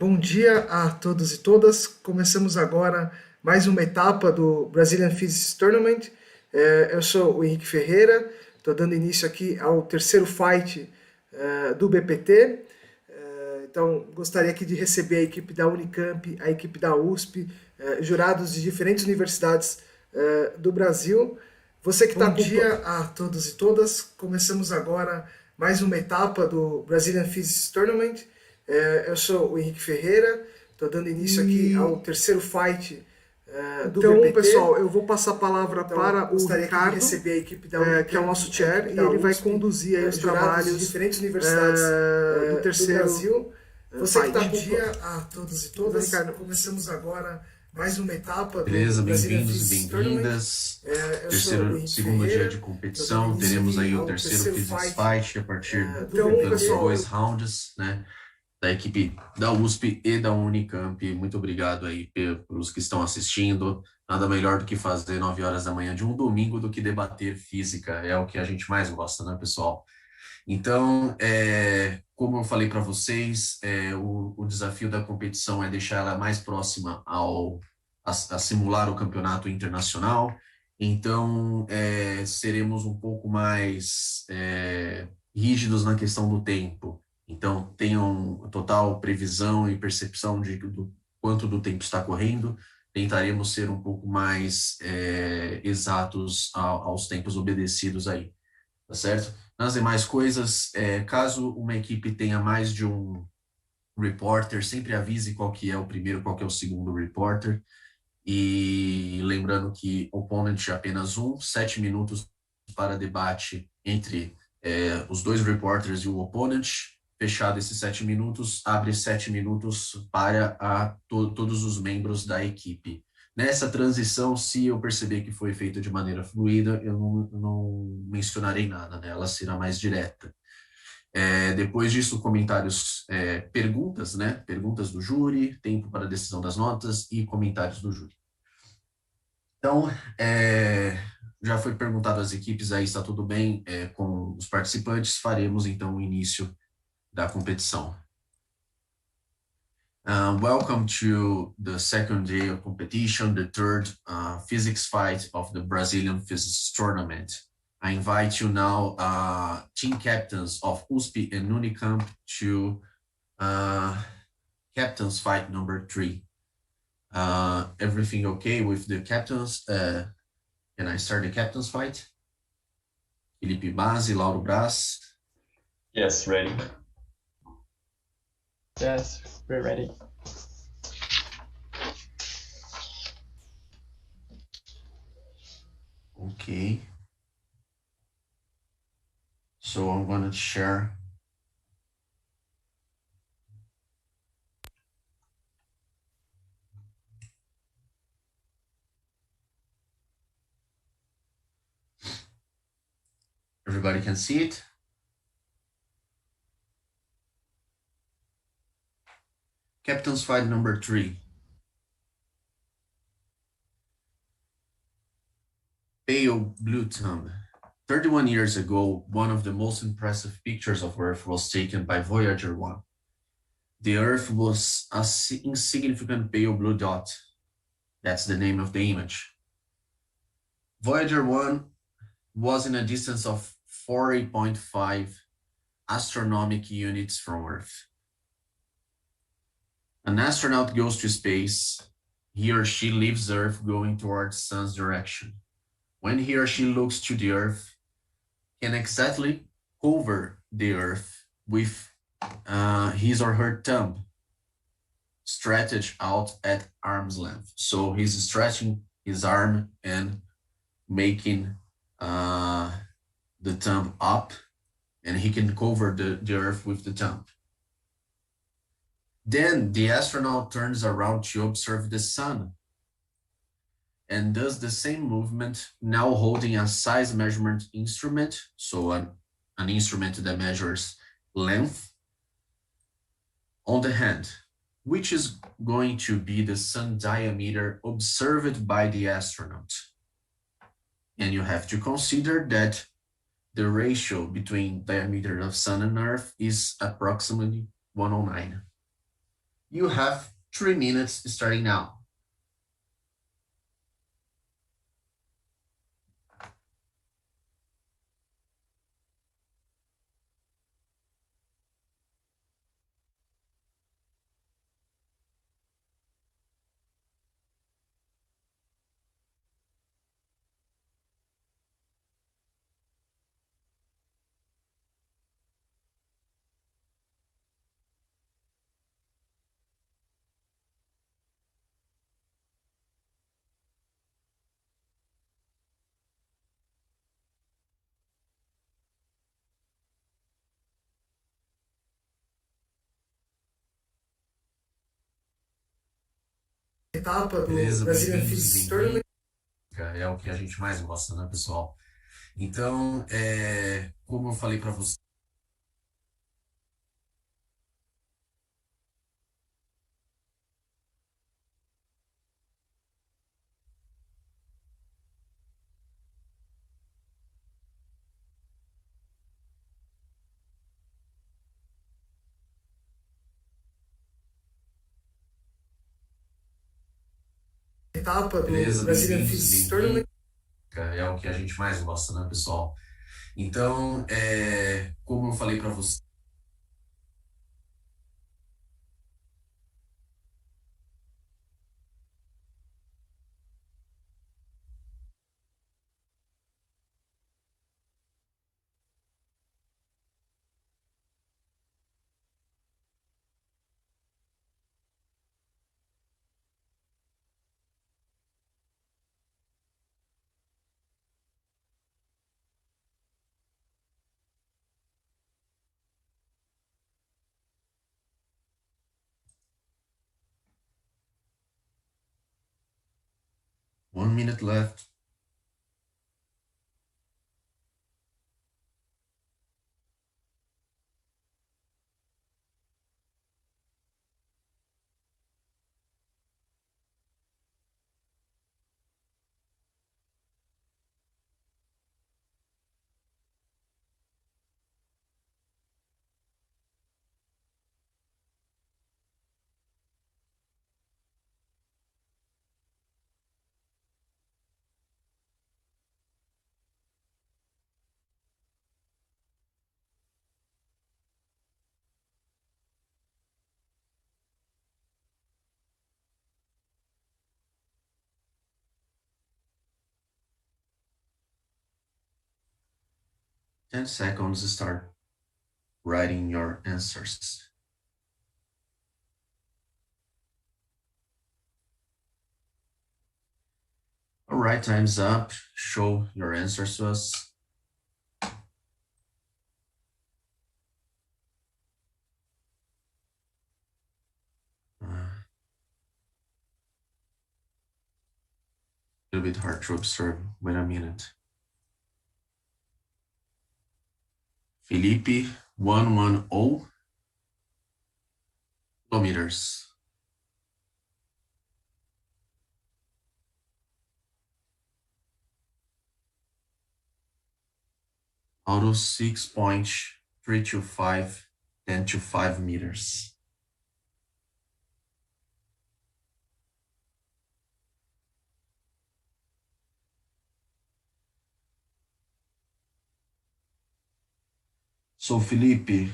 Bom dia a todos e todas. Começamos agora mais uma etapa do Brazilian Physics Tournament. Eu sou o Henrique Ferreira, estou dando início aqui ao terceiro fight do BPT. Então, gostaria aqui de receber a equipe da UNICAMP, a equipe da USP, jurados de diferentes universidades do Brasil. Você que está com... Bom dia a todos e todas. Começamos agora mais uma etapa do Brazilian Physics Tournament. Eu sou o Henrique Ferreira, estou dando início aqui ao terceiro fight do BPT. Então, pessoal, eu vou passar a palavra para o Ricardo, receber a equipe da que é o nosso chair, e ele vai conduzir aí os trabalhos de diferentes universidades do terceiro do Brasil. Você que está com... Bom dia a todos e todas. Ricardo, começamos agora mais uma etapa do Beleza, Brazilian bem-vindos e Physics bem-vindas. Segundo dia de competição, teremos aí o terceiro Physics Fight a partir dos dois rounds, né? Da equipe da USP e da UNICAMP. Muito obrigado aí pelos que estão assistindo. Nada melhor do que fazer 9 horas da manhã de um domingo do que debater física. É o que a gente mais gosta, né, pessoal? Então, como eu falei para vocês, o desafio da competição é deixar ela mais próxima a simular o campeonato internacional. Então, seremos um pouco mais rígidos na questão do tempo. Então, tenham total previsão e percepção do quanto do tempo está correndo. Tentaremos ser um pouco mais exatos aos tempos obedecidos aí, tá certo? Nas demais coisas, caso uma equipe tenha mais de um reporter, sempre avise qual que é o primeiro, qual que é o segundo reporter. E lembrando que opponent é apenas 7 minutos para debate entre os dois reporters e o opponent. Fechado esses 7 minutos, abre 7 minutos para todos os membros da equipe. Nessa transição, se eu perceber que foi feito de maneira fluida, eu não mencionarei nada, né? Ela será mais direta. Depois disso, comentários, perguntas, né? Perguntas do júri, tempo para decisão das notas e comentários do júri. Então, já foi perguntado às equipes, aí está tudo bem com os participantes, faremos então o início da competição. Welcome to the second day of competition, the third physics fight of the Brazilian Physics Tournament. I invite you now, team captains of USP and UNICAMP, to captains fight number 3. Everything okay with the captains? Can I start the captains fight? Felipe Basi, Lauro Braz. Yes, ready. Yes, we're ready. Okay. So I'm going to share. Everybody can see it? Captain's fight number 3. Pale blue thumb. 31 years ago, one of the most impressive pictures of Earth was taken by Voyager 1. The Earth was an insignificant pale blue dot. That's the name of the image. Voyager 1 was in a distance of 40.5 astronomical units from Earth. An astronaut goes to space. He or she leaves Earth going towards sun's direction. When he or she looks to the Earth, can exactly cover the Earth with his or her thumb stretched out at arm's length. So he's stretching his arm and making the thumb up, and he can cover the Earth with the thumb. Then the astronaut turns around to observe the sun and does the same movement, now holding a size measurement instrument, so an instrument that measures length, on the hand, which is going to be the sun diameter observed by the astronaut. And you have to consider that the ratio between diameter of sun and Earth is approximately 109. You have 3 minutes starting now. Etapa do Beleza, Brazilian bem-vindos e Physics Tournament. bem-vindas. É o que a gente mais gosta, né, pessoal? Então, como eu falei para você, Etapa do beleza, Brazilian bem-vindos Physics e Tournament. bem-vindas. É o que a gente mais gosta, né, pessoal? Então, como eu falei para você, one minute left. Ten seconds to start writing your answers. All right, time's up. Show your answers to us. A little bit hard to observe. Wait a minute. Felipe, 110 kilometers. Auto 6.325, 10 to 5 meters. So Felipe,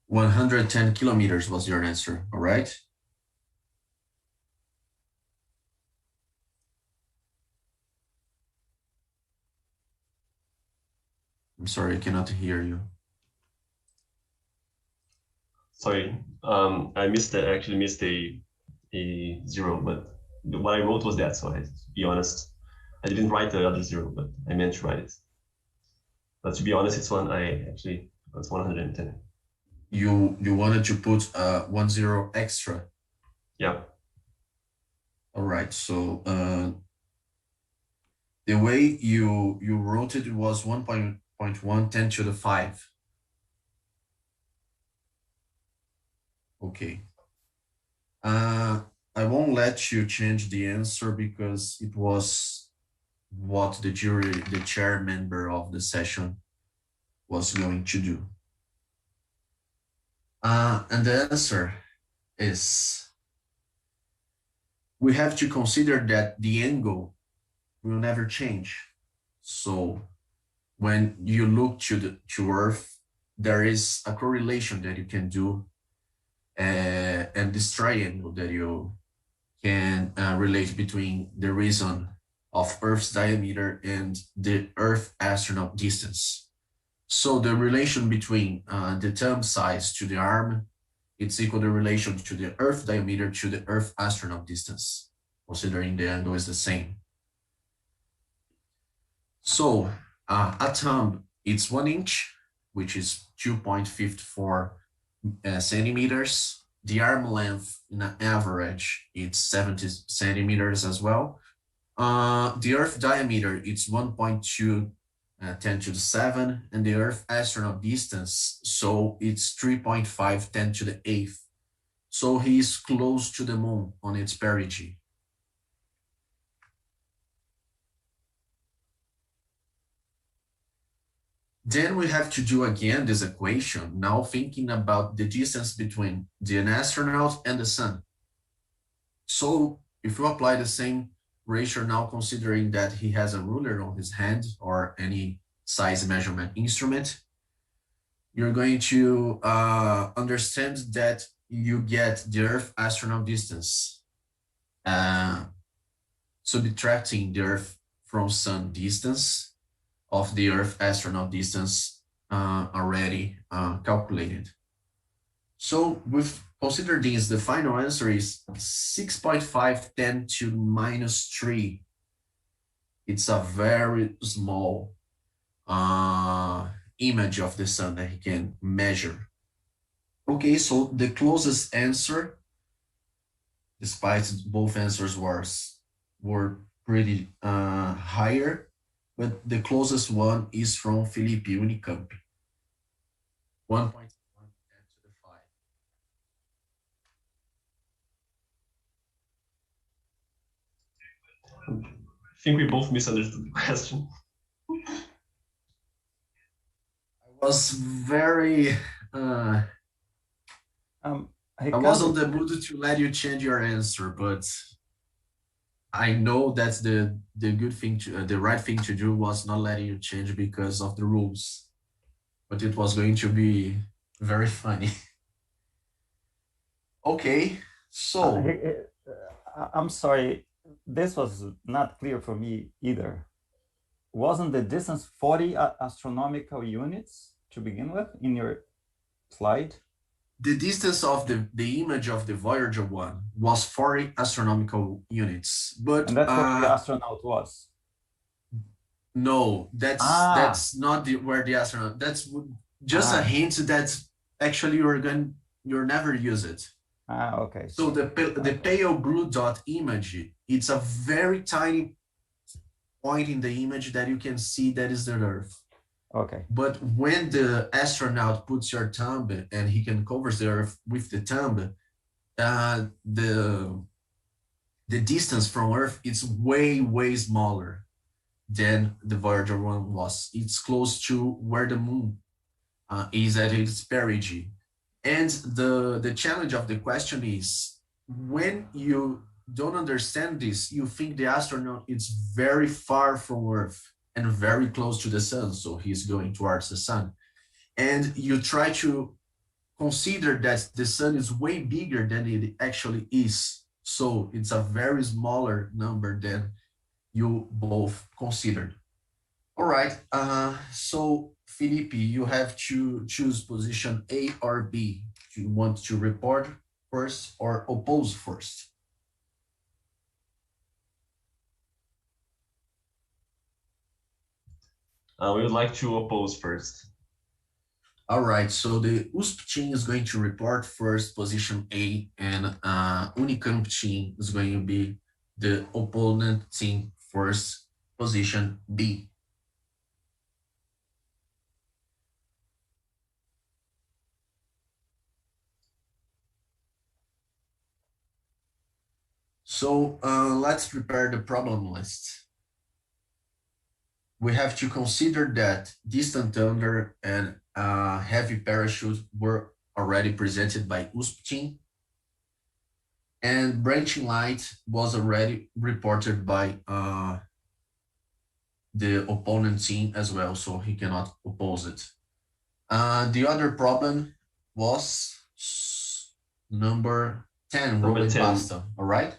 110 kilometers was your answer, all right? I'm sorry, I cannot hear you. Sorry, I actually missed a zero, but what I wrote was that. So to be honest, I didn't write the other zero, but I meant to write it. But to be honest, it's 110. You wanted to put 10 extra. Yeah. All right. So the way you wrote it was 1.1 10 to the 5. Okay. I won't let you change the answer because it was what the chair member of the session was going to do. And the answer is, we have to consider that the angle will never change. So when you look to Earth, there is a correlation that you can do, and this triangle that you can relate between the reason of Earth's diameter and the Earth astronaut distance. So the relation between the thumb size to the arm, it's equal to the relation to the Earth diameter to the Earth astronaut distance, considering the angle is the same. So a thumb, it's 1 inch, which is 2.54 centimeters. The arm length, in an average, it's 70 centimeters as well. The Earth diameter, it's 1.2 10 to the 7, and the Earth astronaut distance, so it's 3.5 10 to the 8th. So he is close to the moon on its perigee. Then we have to do again this equation, now thinking about the distance between the astronaut and the sun. So if you apply the same ratio now, considering that he has a ruler on his hand or any size measurement instrument, you're going to understand that you get the Earth astronaut distance, subtracting the Earth from sun distance of the Earth astronaut distance already calculated. So with consider this, the final answer is 6.5 10 to minus 3. It's a very small image of the sun that he can measure. Okay, so the closest answer, despite both answers were pretty higher, but the closest one is from Felipe, UNICAMP. 1.1 10 to the 5. I think we both misunderstood the question. I was very I was on the mood to let you change your answer, but I know that's the good thing to the right thing to do was not letting you change because of the rules, but it was going to be very funny. Okay, so I'm sorry, this was not clear for me either. Wasn't the distance 40 astronomical units to begin with in your slide? The distance of the image of the Voyager 1 was 40 astronomical units, but and that's where the astronaut was. No, that's not where the astronaut. That's just a hint that actually you're never use it. Okay. So the pale blue dot image, it's a very tiny point in the image that you can see that is the Earth. Okay. But when the astronaut puts your thumb and he can cover the Earth with the thumb, the distance from Earth is way smaller than the Voyager 1 was. It's close to where the moon is at its perigee. And the challenge of the question is, when you don't understand this, you think the astronaut is very far from Earth and very close to the sun, so he's going towards the sun. And you try to consider that the sun is way bigger than it actually is. So it's a very smaller number than you both considered. All right, so Felipe, you have to choose position A or B. Do you want to report first or oppose first? We would like to oppose first. All right, so the USP team is going to report first position A, and UNICAMP team is going to be the opponent team first position B. So let's prepare the problem list. we have to consider that distant thunder and heavy parachute were already presented by USP team, and branching light was already reported by the opponent team as well, so he cannot oppose it. The other problem was number 10, Number rolling 10. pasta, all right?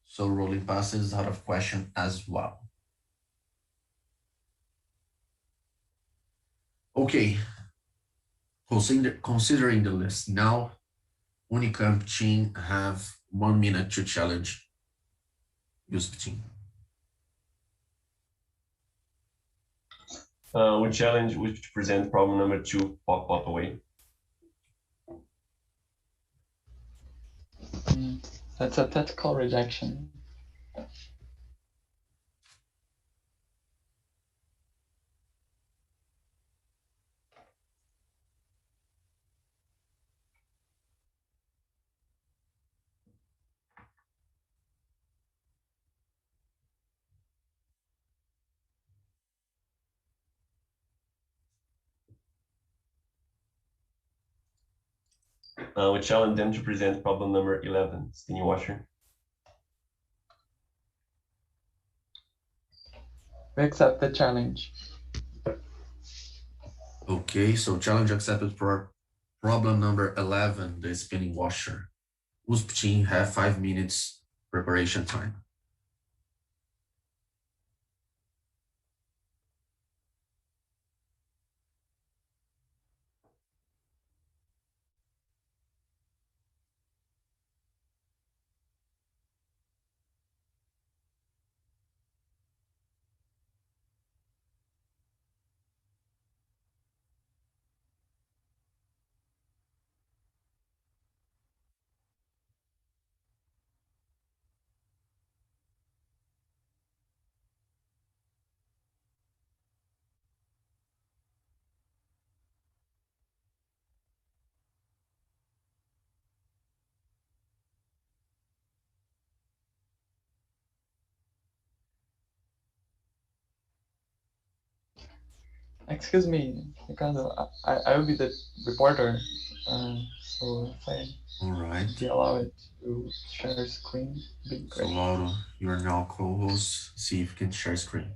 So rolling pasta is out of question as well. Okay, considering the list, now UNICAMP team have 1 minute to challenge USP team. We challenge, which present problem number 2, pop away. That's a tactical rejection. We challenge them to present problem number 11, spinning washer. We accept the challenge. Okay, so challenge accepted for problem number 11, the spinning washer. USP team have 5 minutes preparation time. Excuse me, Ricardo, I will be the reporter, so if I All right. be allowed to share screen, be So great. Lauro, you are now co-host. See if you can share screen.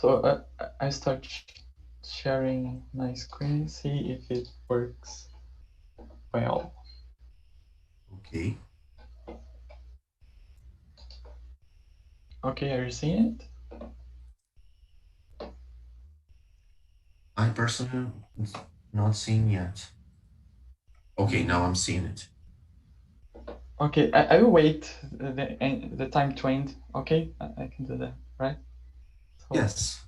So I start sharing my screen, see if it works well. Okay. Okay, are you seeing it? I personally not seeing yet. Okay, now I'm seeing it. Okay, I will wait the time to end. Okay, I can do that, right? So, Yes.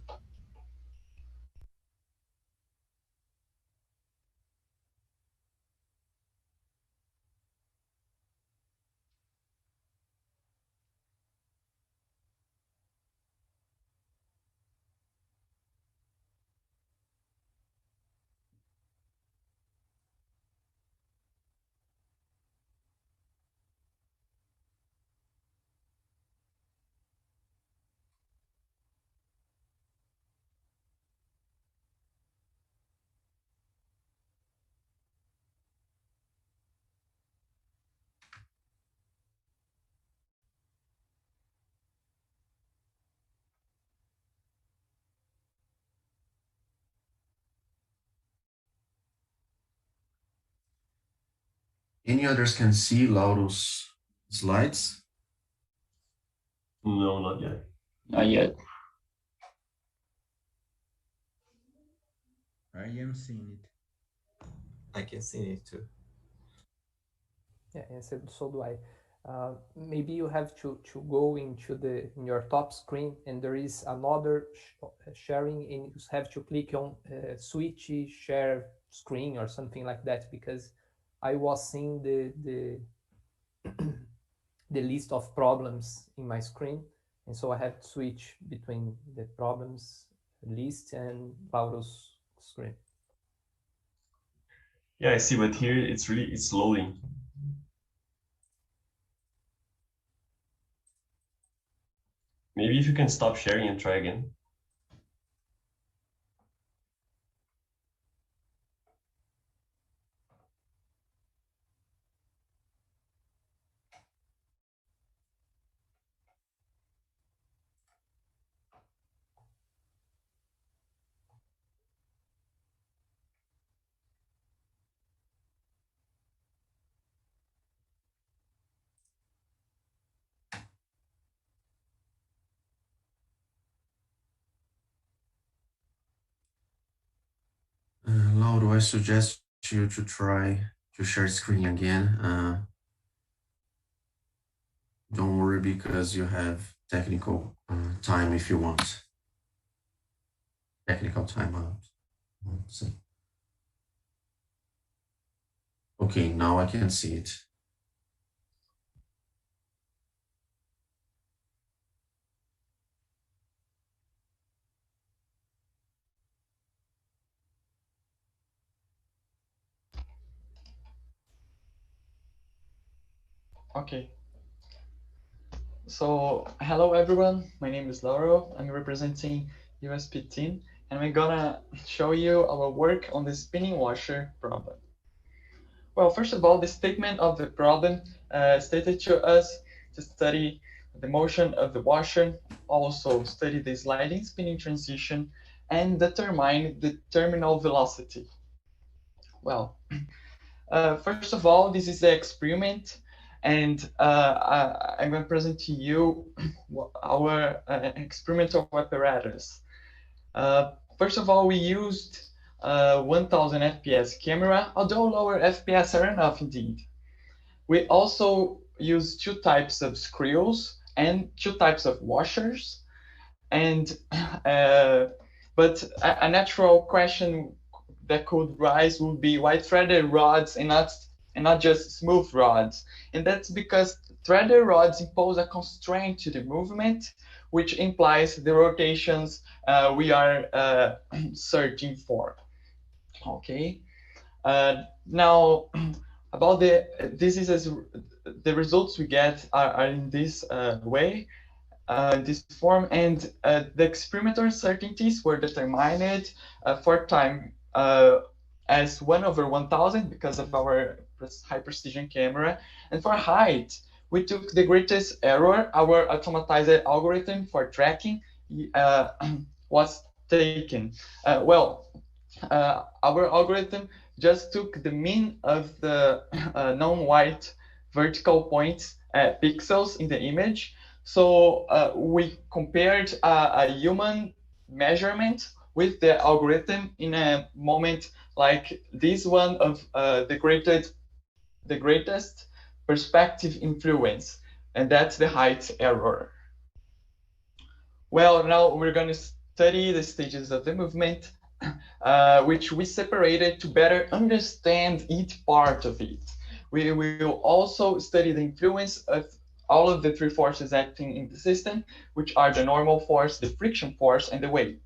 Any others can see Lauro's slides? No, not yet. not yet. I am seeing it. I can see it too. Yeah, and so do I. Maybe you have to go into in your top screen, and there is another sharing, and you have to click on switch share screen or something like that, because I was seeing the the list of problems in my screen, and so I have to switch between the problems list and Lauro's screen. Yeah, I see, but here it's loading. Maybe if you can stop sharing and try again. Lauro, I suggest you to try to share screen again. Don't worry, because you have technical time if you want. Technical timeout. Okay, now I can see it. Okay. So, hello everyone, my name is Lauro. I'm representing USP team, and we're gonna show you our work on the spinning washer problem. Well, first of all, the statement of the problem stated to us to study the motion of the washer, also study the sliding spinning transition, and determine the terminal velocity. Well, first of all, this is the experiment, and I'm going to present to you our experimental apparatus. First of all, we used 1000 FPS camera, although lower FPS are enough indeed. We also use two types of screws and two types of washers, and but a natural question that could rise would be why threaded rods and not just smooth rods. And that's because threaded rods impose a constraint to the movement, which implies the rotations we are searching for. Okay. Now, about the results we get are in this way. This form, and the experimental uncertainties were determined for time as 1/1000 because of our high precision camera, and for height we took the greatest error. Our automatized algorithm for tracking was taken. Our algorithm just took the mean of the non-white vertical points pixels in the image. So we compared a human measurement with the algorithm in a moment like this one of the greatest perspective influence, and that's the height error. Well, now we're going to study the stages of the movement, which we separated to better understand each part of it. We will also study the influence of all of the three forces acting in the system, which are the normal force, the friction force, and the weight.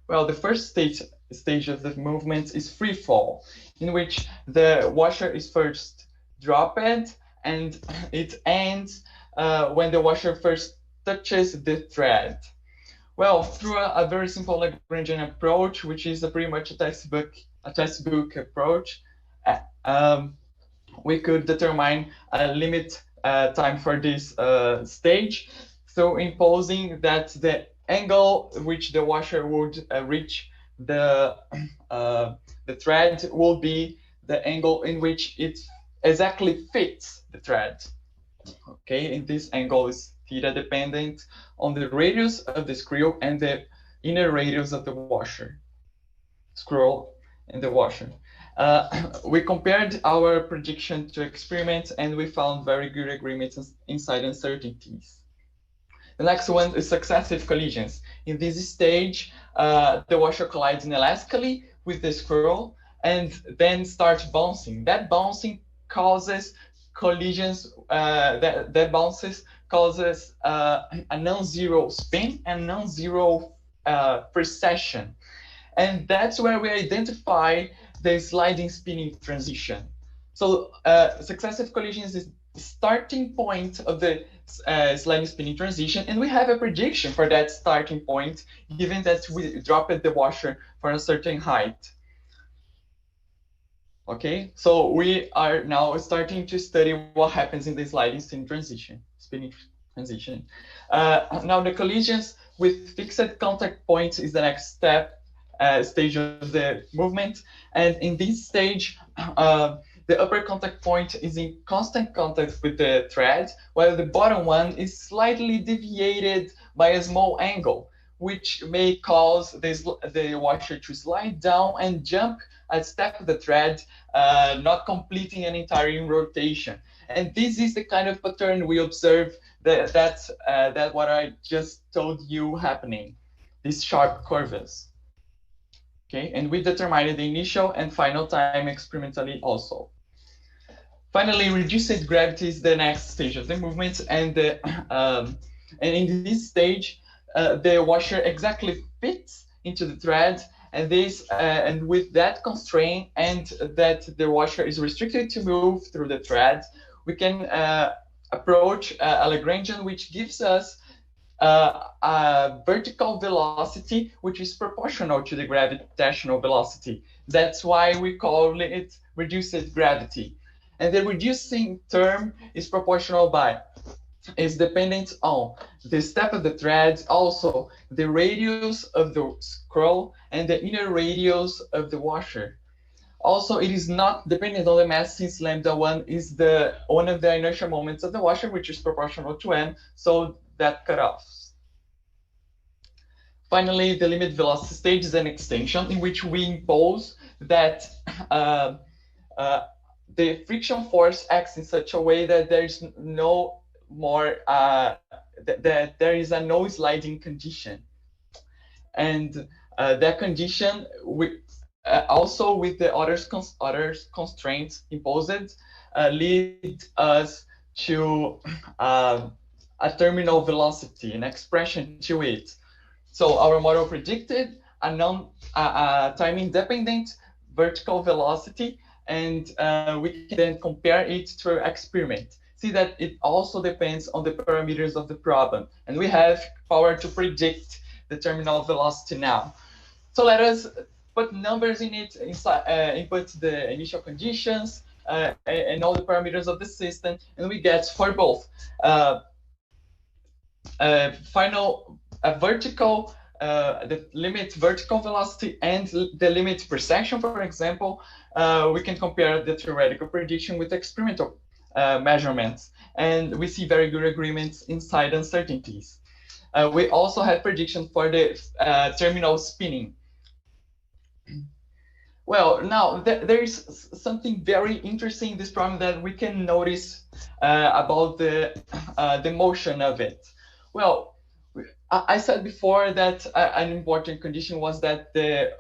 Well, the first stage of the movement is free fall, in which the washer is first dropped and it ends when the washer first touches the thread. Well, through a very simple Lagrangian approach, which is pretty much a textbook approach, we could determine a limit time for this stage. So imposing that the angle which the washer would reach the thread will be the angle in which it exactly fits the thread. Okay, and this angle is theta dependent on the radius of the screw and the inner radius of the washer screw. in the washer. We compared our prediction to experiments, and we found very good agreements inside uncertainties. The next one is successive collisions. In this stage, the washer collides inelastically with the scroll and then starts bouncing. That bouncing causes collisions, that bounces causes a non-zero spin and non-zero precession. And that's where we identify the sliding spinning transition. So successive collisions is the starting point of the sliding spinning transition, and we have a prediction for that starting point, given that we dropped the washer for a certain height. Okay, so we are now starting to study what happens in the sliding spinning transition. Now the collisions with fixed contact points is the next stage of the movement, and in this stage, the upper contact point is in constant contact with the thread, while the bottom one is slightly deviated by a small angle, which may cause the washer to slide down and jump a step of the thread, not completing an entire rotation. And this is the kind of pattern we observe that what I just told you happening, these sharp curves. Okay, and we determined the initial and final time experimentally also. Finally, reduced gravity is the next stage of the movement, and in this stage, the washer exactly fits into the thread, and with that constraint and that the washer is restricted to move through the thread, we can approach a Lagrangian, which gives us a vertical velocity which is proportional to the gravitational velocity. That's why we call it reduced gravity. And the reducing term is dependent on the step of the thread, also the radius of the scroll and the inner radius of the washer. Also, it is not dependent on the mass, since lambda1 is one of the inertial moments of the washer, which is proportional to m, so that cutoffs. Finally, the limit velocity stage is an extension in which we impose that the friction force acts in such a way that there is no more that there is a no sliding condition, and that condition also with the other constraints imposed lead us to a terminal velocity, an expression to it. So our model predicted a time-independent vertical velocity, and we can then compare it to our experiment. See that it also depends on the parameters of the problem, and we have power to predict the terminal velocity now. So let us put numbers in it, input the initial conditions and all the parameters of the system, and we get for both the limit vertical velocity and the limit precession, for example. We can compare the theoretical prediction with experimental measurements, and we see very good agreements inside uncertainties. We also have prediction for the terminal spinning. Well, now there is something very interesting in this problem that we can notice about the motion of it. Well, I said before that an important condition was that the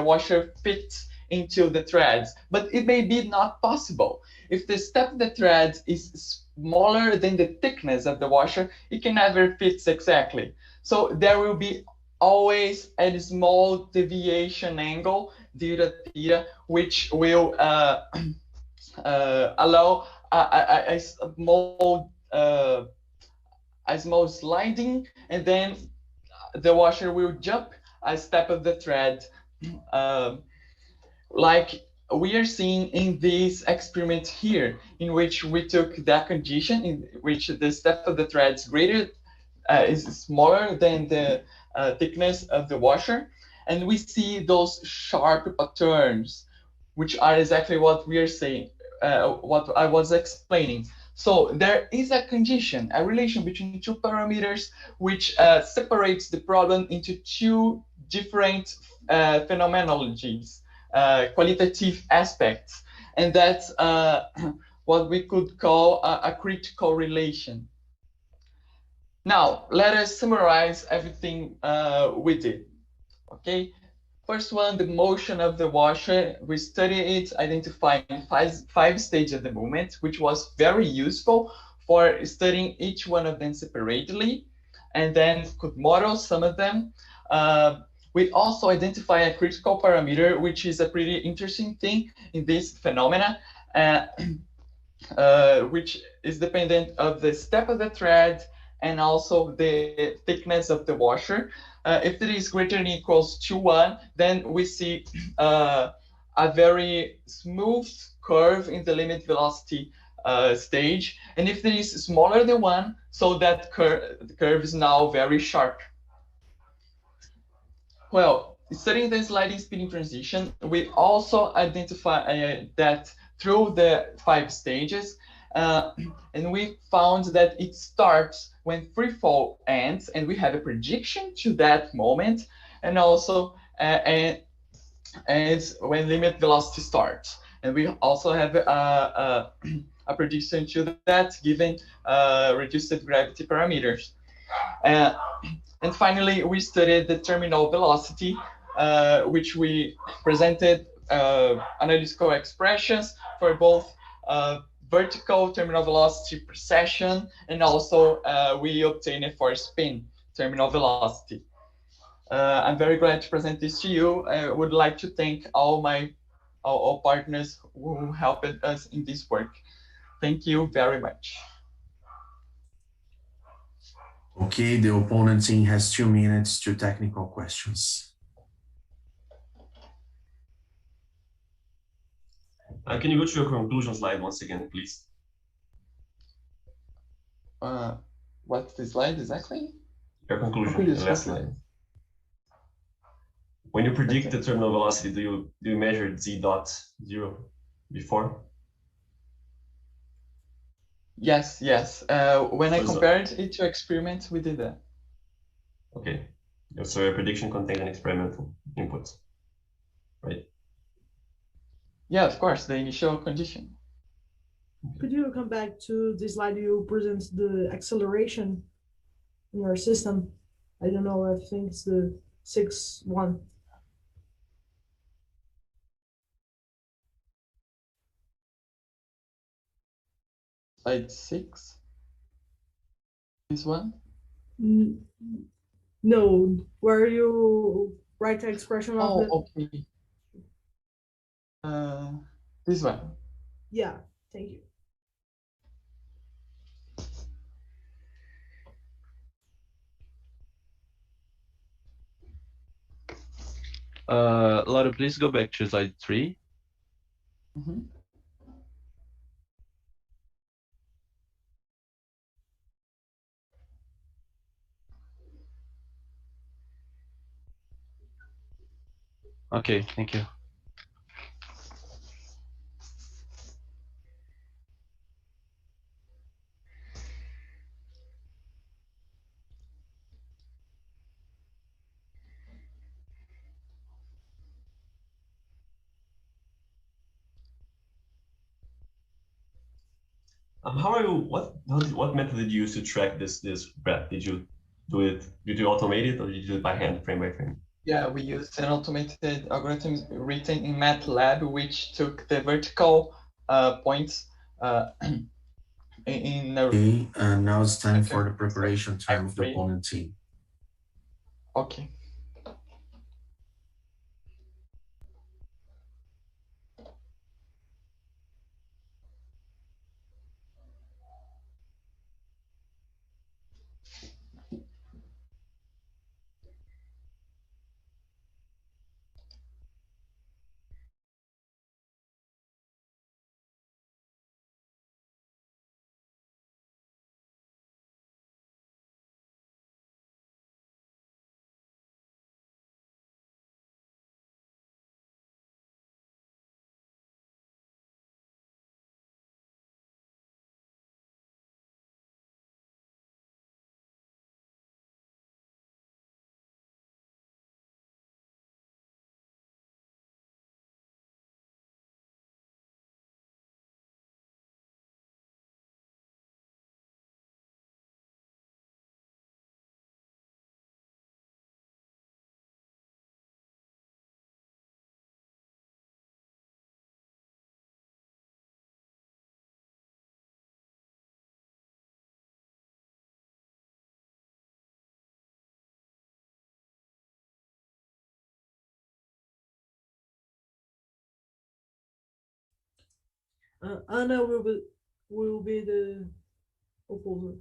washer fits into the threads, but it may be not possible. If the step of the thread is smaller than the thickness of the washer, it can never fit exactly. So there will be always a small deviation angle due to theta, which will allow a small sliding, and then the washer will jump a step of the thread, like we are seeing in this experiment here, in which we took that condition in which the step of the thread is smaller than the thickness of the washer, and we see those sharp patterns, which are exactly what we are saying, what I was explaining. So there is a condition, a relation between two parameters, which separates the problem into two different phenomenologies. qualitative aspects, and that's what we could call a critical relation. Now, let us summarize everything we did. Okay, first one, the motion of the washer. We studied it, identifying five stages of the movement, which was very useful for studying each one of them separately, and then could model some of them. We also identify a critical parameter, which is a pretty interesting thing in this phenomena, which is dependent of the step of the thread and also the thickness of the washer. If it is greater than or equals to 1, then we see a very smooth curve in the limit velocity stage. And if it is smaller than 1, so that the curve is now very sharp. Well, studying the sliding spinning transition, we also identify that through the 5 stages, and we found that it starts when free fall ends, and we have a prediction to that moment, and also ends when limit velocity starts. And we also have a prediction to that given reduced gravity parameters. And finally, we studied the terminal velocity, which we presented analytical expressions for both vertical terminal velocity precession, and also we obtained it for spin terminal velocity. I'm very glad to present this to you. I would like to thank all partners who helped us in this work. Thank you very much. Okay, the opponent team has 2 minutes to technical questions. Can you go to your conclusion slide once again, please? What's the slide exactly? Your conclusion, the last slide. When you predict the terminal velocity, do you measure z.0 before? Yes. When I compared it to experiments, we did that. Okay. So your prediction contains an experimental input, right? Yeah, of course, the initial condition. Could you come back to the slide you present the acceleration in your system? I don't know, I think it's the 6-1. Slide 6. This one? No, where you write the expression of the... okay. This one. Yeah, thank you. Laura, please go back to slide 3. Mm-hmm. Okay, thank you. What method did you use to track this breadth? Did you automate it, or did you do it by hand, frame by frame? Yeah, we used an automated algorithm written in MATLAB, which took the vertical points in Okay, and now it's time for the preparation time of the opponent team. Okay. Anna will be the opposer.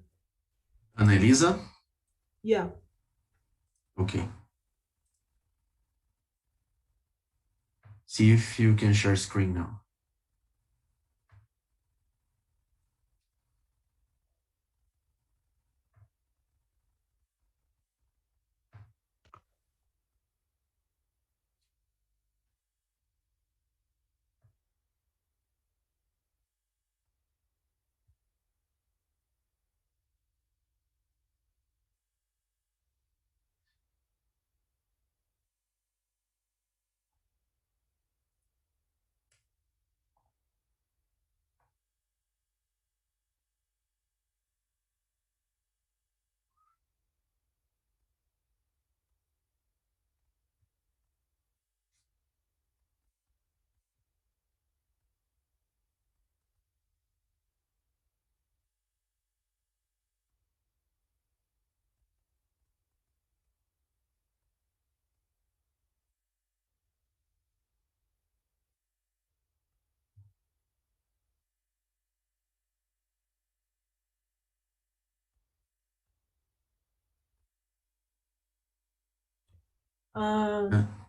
Ana Elisa? Yeah. Okay. See if you can share screen now.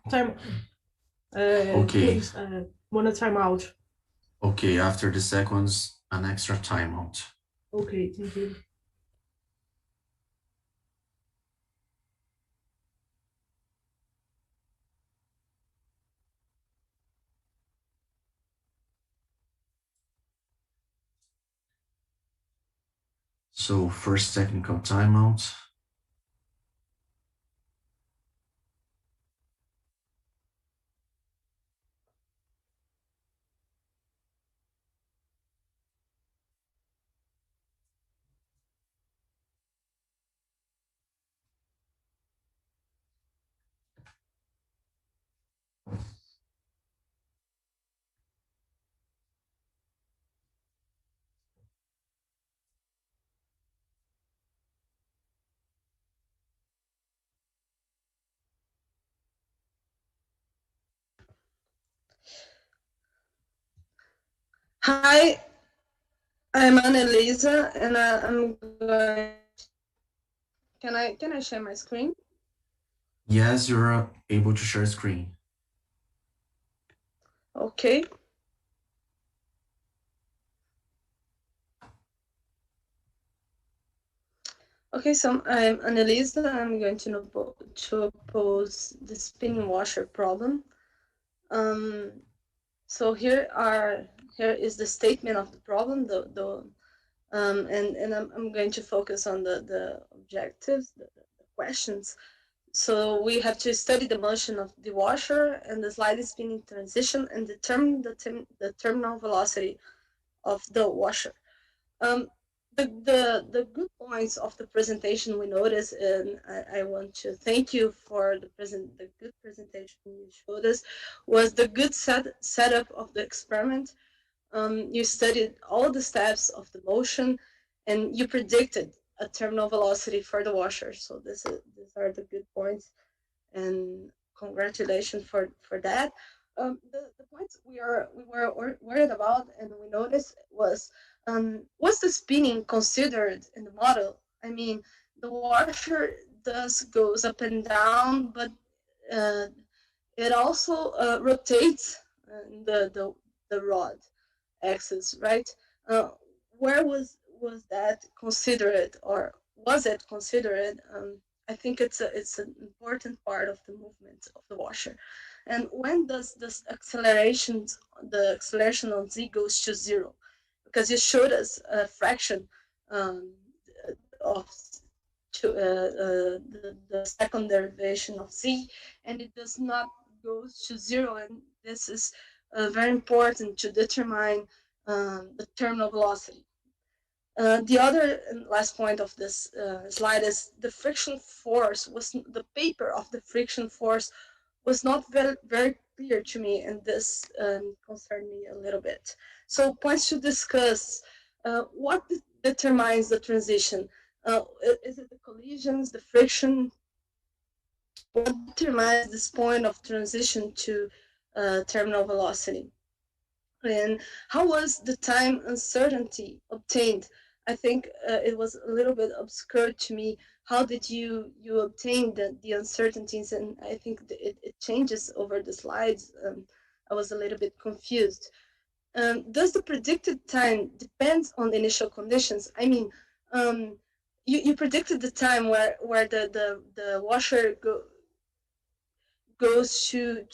Time. Okay. Please, want a timeout. Okay, after the seconds, an extra timeout. Okay, thank you. So first technical timeout. Hi, I'm Annalisa, and I'm going. Can I share my screen? Yes, you're able to share screen. Okay. Okay, so I'm Annalisa. I'm going to pose the spinning washer problem. So here is the statement of the problem. And I'm going to focus on the objectives, the questions. So we have to study the motion of the washer and the slide spinning transition and determine the terminal velocity of the washer. The good points of the presentation we noticed, and I want to thank you for the good presentation you showed us, was the good setup of the experiment. You studied all the steps of the motion, and you predicted a terminal velocity for the washer. So these are the good points, and congratulations for that. The points we were worried about and we noticed was the spinning considered in the model? I mean, the washer does goes up and down, but uh, it also rotates the rod axis, right? Uh, where was that considered, or was it considered? I think it's an important part of the movement of the washer. And when does the acceleration on z goes to zero? Because you showed us a fraction um, of the second derivation of z, and it does not go to zero. And this is very important to determine the terminal velocity. The other and last point of this slide is the friction force the paper of the friction force was not very clear to me, and this concerned me a little bit. So points to discuss: what determines the transition? Is it the collisions, the friction? What determines this point of transition to terminal velocity? And how was the time uncertainty obtained? I think it was a little bit obscure to me. How did you obtain the uncertainties? And I think it changes over the slides. I was a little bit confused. Does the predicted time depends on the initial conditions? I mean, you predicted the time where the washer goes to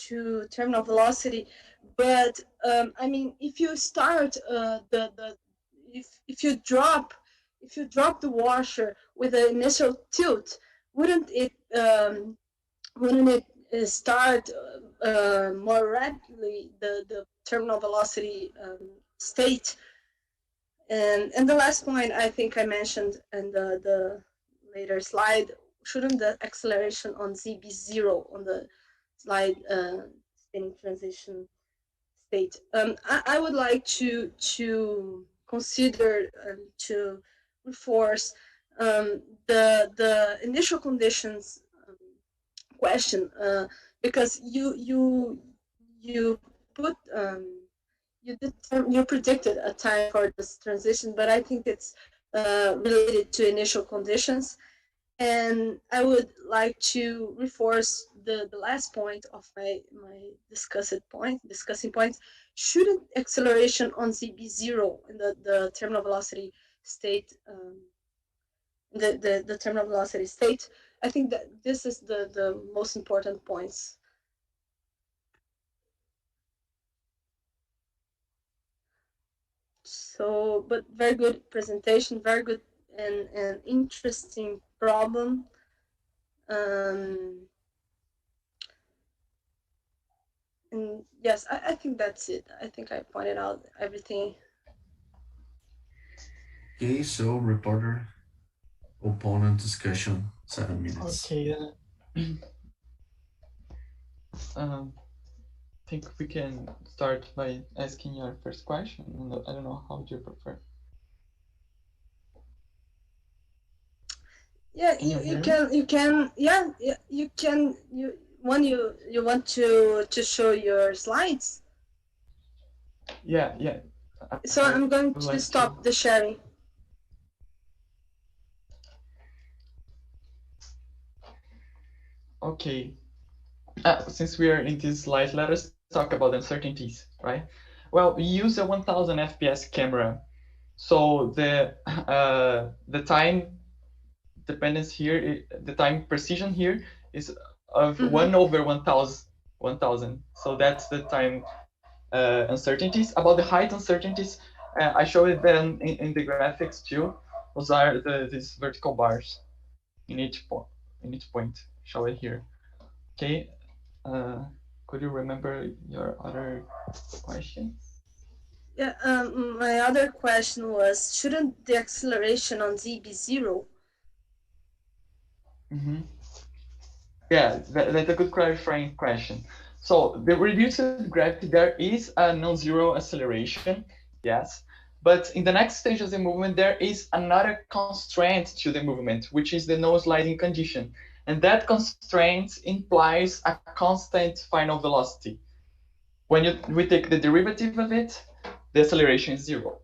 terminal velocity, but I mean, if you start if you drop the washer with an initial tilt, wouldn't it start more rapidly the terminal velocity state? And the last point I think I mentioned in the later slide, shouldn't the acceleration on Z be 0 on the slide spinning transition state? I would like to consider to reinforce the initial conditions question, because you put you predicted a time for this transition, but I think it's related to initial conditions. And I would like to reinforce the last point of my discussing point. Shouldn't acceleration on Z be 0 in the terminal velocity state? The terminal velocity state. I think that this is the most important points. So, but very good presentation, very good and interesting problem. And yes, I think that's it. I think I pointed out everything. Okay, so reporter, opponent discussion, 7 minutes. Okay. I think we can start by asking your first question. I don't know, how do you prefer? Yeah, you can when you want to show your slides. Yeah. So I'm going to stop the sharing. Okay. Since we are in this slide, let us talk about uncertainties, right? Well, we use a 1000 FPS camera, so the time dependence here, the time precision here is of 1 over 1000. So that's the time uncertainties. About the height uncertainties, I showed them in the graphics too. Those are these vertical bars in each point. Show it here. Okay. Could you remember your other question? Yeah, my other question was, shouldn't the acceleration on Z be 0? Yeah, that's a good clarifying question. So the reduced gravity, there is a non-zero acceleration, yes. But in the next stage of the movement, there is another constraint to the movement, which is the no sliding condition. And that constraint implies a constant final velocity. When we take the derivative of it, the acceleration is 0.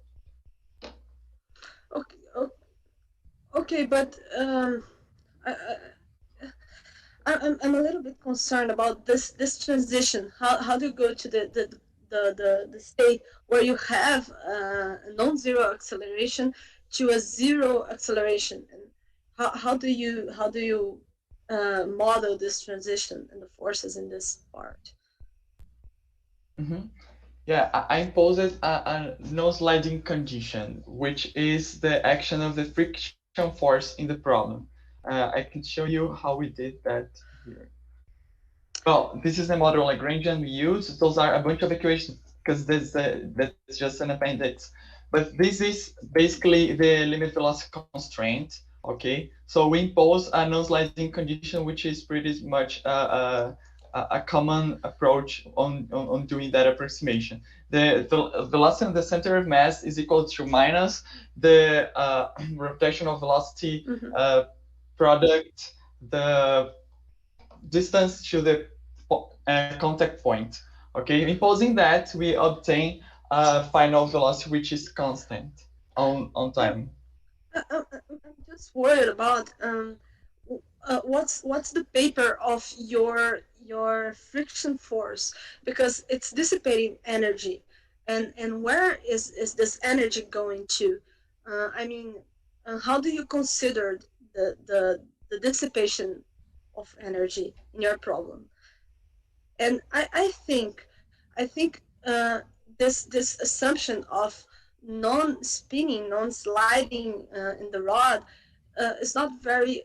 Okay, but I'm a little bit concerned about this transition. How do you go to the state where you have a non-zero acceleration to a 0 acceleration? And how do you model this transition and the forces in this part? Yeah, I imposed a no sliding condition, which is the action of the friction force in the problem. I can show you how we did that here. Well, this is the model Lagrangian we use. Those are a bunch of equations because that's just an appendix. But this is basically the limit velocity constraint. Okay, so we impose a non-sliding condition, which is pretty much a common approach on doing that approximation. The velocity in the center of mass is equal to minus the rotational velocity product, the distance to the contact point. Okay, imposing that, we obtain final velocity which is constant on time. I'm just worried about what's the paper of your friction force, because it's dissipating energy, and where is this energy going to? I mean, how do you consider the dissipation of energy in your problem? And I think this assumption of non-spinning, non-sliding in the rod is not very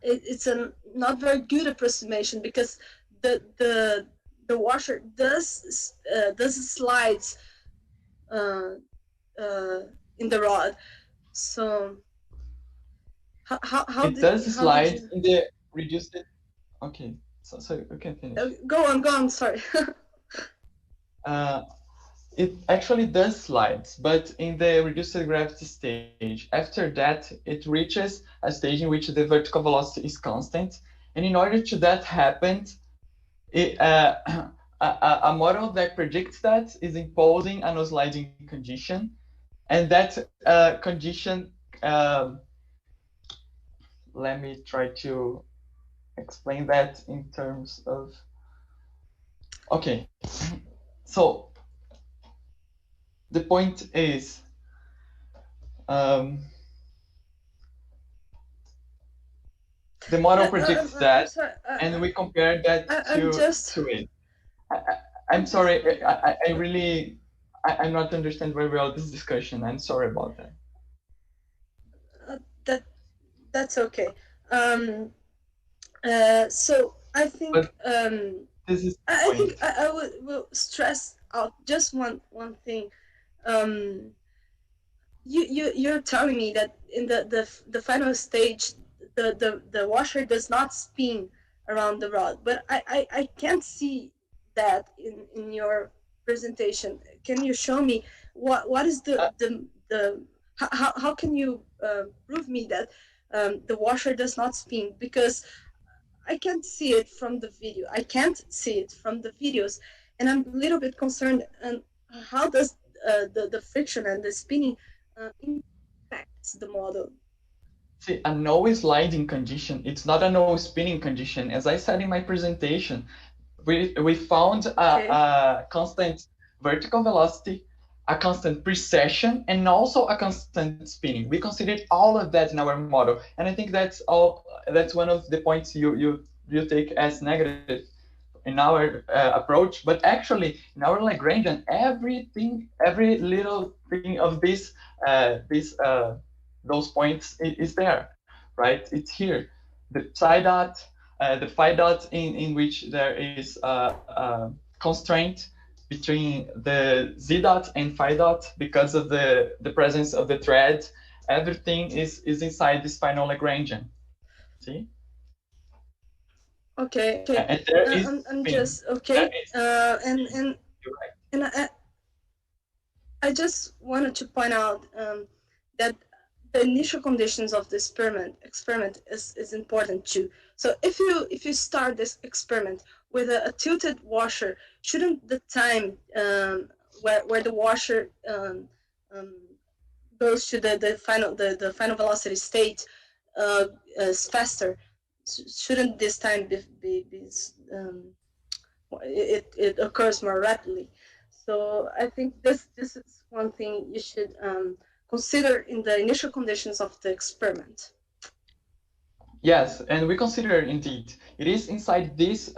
it's a not very good approximation, because the washer does slides uh, in the rod. So how it does slide in the reduced. Okay, so you can finish. Go on. Sorry. It actually does slides, but in the reduced gravity stage. After that, it reaches a stage in which the vertical velocity is constant. And in order to that happen, a model that predicts that is imposing a no-sliding condition. And that condition, let me try to explain that in terms of, okay. So the point is, the model predicts that, and we compare that to it. I'm sorry, I'm not understand very well this discussion. I'm sorry about that. That's okay. So I think this is I think I will stress out just one thing. You're telling me that in the final stage, the washer does not spin around the rod, but I can't see that in your presentation. Can you show me what is the how can you prove me that the washer does not spin? Because I can't see it from the video. I can't see it from the videos, and I'm a little bit concerned. And how does the friction and the spinning impacts the model? See, a no sliding condition, it's not a no spinning condition. As I said in my presentation, we found a constant vertical velocity, a constant precession, and also a constant spinning. We considered all of that in our model, and I think that's one of the points you take as negative in our approach. But actually, in our Lagrangian, every little thing of those points is there, right? It's here. The psi dot, the phi dot in which there is a constraint between the z dot and phi dot because of the presence of the thread. Everything is inside this final Lagrangian. See? Okay. And there is I'm just okay. And I just wanted to point out that the initial conditions of the experiment is important too. So if you start this experiment with a tilted washer, shouldn't the time where the washer goes to the final velocity state is faster? Shouldn't this time be it occurs more rapidly? So I think this is one thing you should consider in the initial conditions of the experiment. Yes, and we consider indeed it is inside this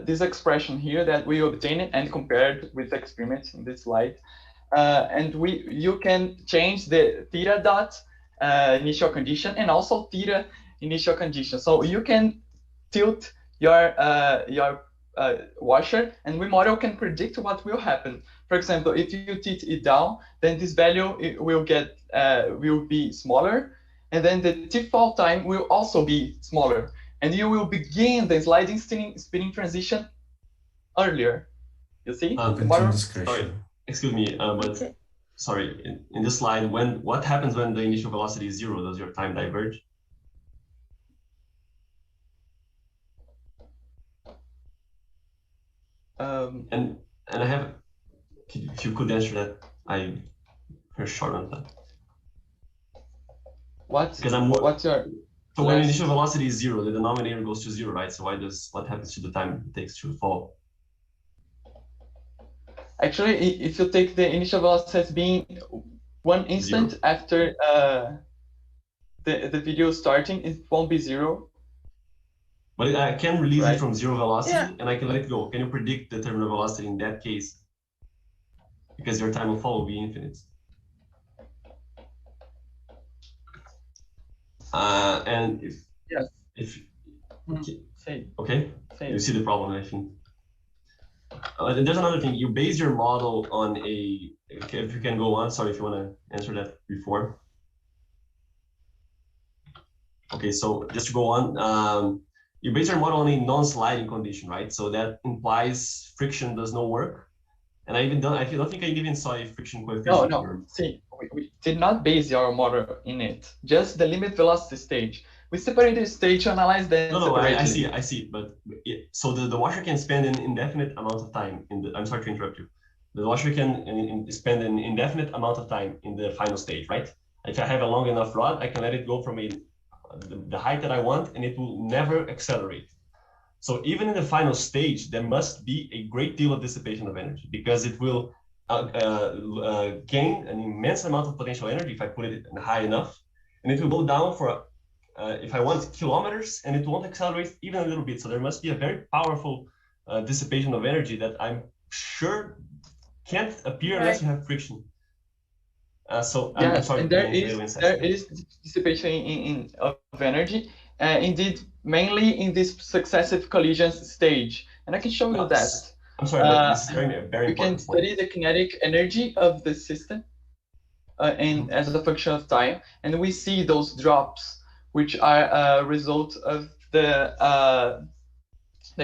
this expression here that we obtained and compared with the experiment in this slide, and you can change the theta dot initial condition and also theta initial condition. So you can tilt your washer, and we model can predict what will happen. For example, if you tilt it down, then this value will be smaller, and then the tip fall time will also be smaller, and you will begin the sliding spinning transition earlier. You see? Sorry, excuse me, but sorry. In this slide, what happens when the initial velocity is 0? Does your time diverge? And I have If you could answer that, I heard short on that. What's your so when initial velocity is 0, the denominator goes to 0, right? So what happens to the time it takes to fall? Actually, if you take the initial velocity as being 1 instant 0. after the video starting, it won't be 0. But I can release Right. it from 0 velocity, Yeah. and I can let it go. Can you predict the terminal velocity in that case? Because your time of fall will be infinite. And if okay, you see the problem, I think. And there's another thing. You base your model on a. Okay, if you can go on. Sorry, if you want to answer that before. Okay, so just to go on, you base your model on a non-sliding condition, right? So that implies friction does not work. And I don't think I even saw a friction coefficient. No. See, we did not base our model in it. Just the limit velocity stage. We separated the stage to analyze them separately. I see. But so the washer can spend an indefinite amount of time in the. I'm sorry to interrupt you. The washer can spend an indefinite amount of time in the final stage, right? If I have a long enough rod, I can let it go from the height that I want, and it will never accelerate. So even in the final stage, there must be a great deal of dissipation of energy, because it will gain an immense amount of potential energy if I put it high enough, and it will go down for, if I want, kilometers, and it won't accelerate even a little bit. So there must be a very powerful dissipation of energy that I'm sure can't appear unless you have friction. I'm sorry. And there is dissipation of energy, indeed, mainly in this successive collisions stage. And I can show you that. I'm sorry, but this is very important. We can study the kinetic energy of the system and as a function of time, and we see those drops, which are a result of the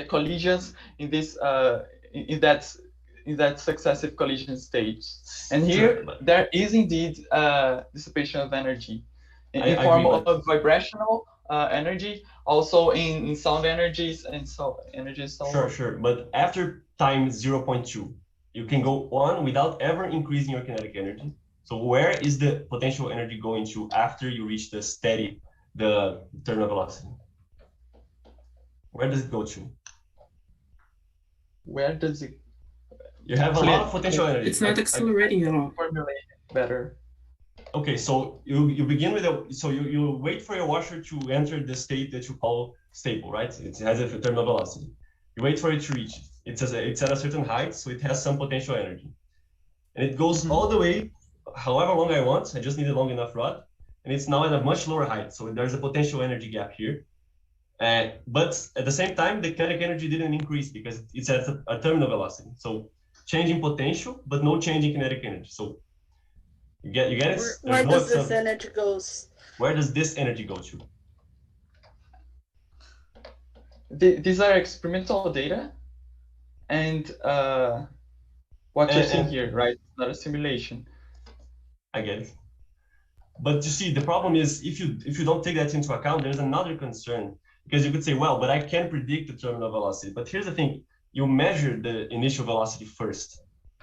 collisions in this in that successive collision stage. And here there is indeed dissipation of energy in form of vibrational energy, also in sound energies and Sure. But after time 0.2, you can go on without ever increasing your kinetic energy. So where is the potential energy going to after you reach the terminal velocity? Where does it go to? Where does it? You have a lot of potential energy. It's not accelerating at all. Formulate better. Okay, so you begin with you wait for your washer to enter the state that you call stable, right? It has a terminal velocity. You wait for it to reach. It's at a certain height, so it has some potential energy, and it goes all the way, however long I want. I just need a long enough rod, and it's now at a much lower height. So there's a potential energy gap here. But at the same time, the kinetic energy didn't increase because it's at a terminal velocity. So changing potential, but no change in kinetic energy. So you get it? Where does this energy goes? Where does this energy go to? These are experimental data, and what you're seeing here, right? It's not a simulation. I get it. But you see, the problem is if you don't take that into account, there's another concern, because you could say, well, but I can predict the terminal velocity. But here's the thing: you measure the initial velocity first,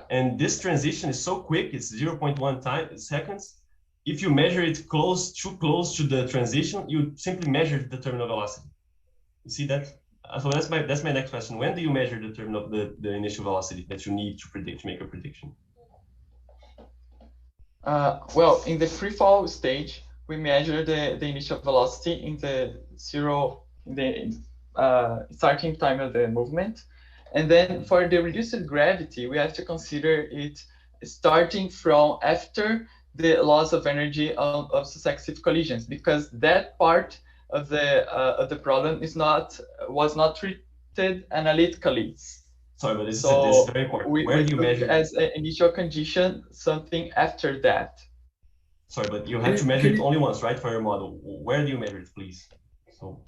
and this transition is so quick; it's 0.1 seconds. If you measure it too close to the transition, you simply measure the terminal velocity. You see that? So that's my next question. When do you measure the initial velocity that you need to make a prediction? Well, in the free fall stage, we measure the initial velocity in the starting time of the movement, and then for the reduced gravity, we have to consider it starting from after the loss of energy of successive collisions, because that part of the problem was not treated analytically. Sorry, but this is very important. Where do you measure as an initial condition something after that? Sorry, but you have to measure it only once, right, for your model. Where do you measure it, please? So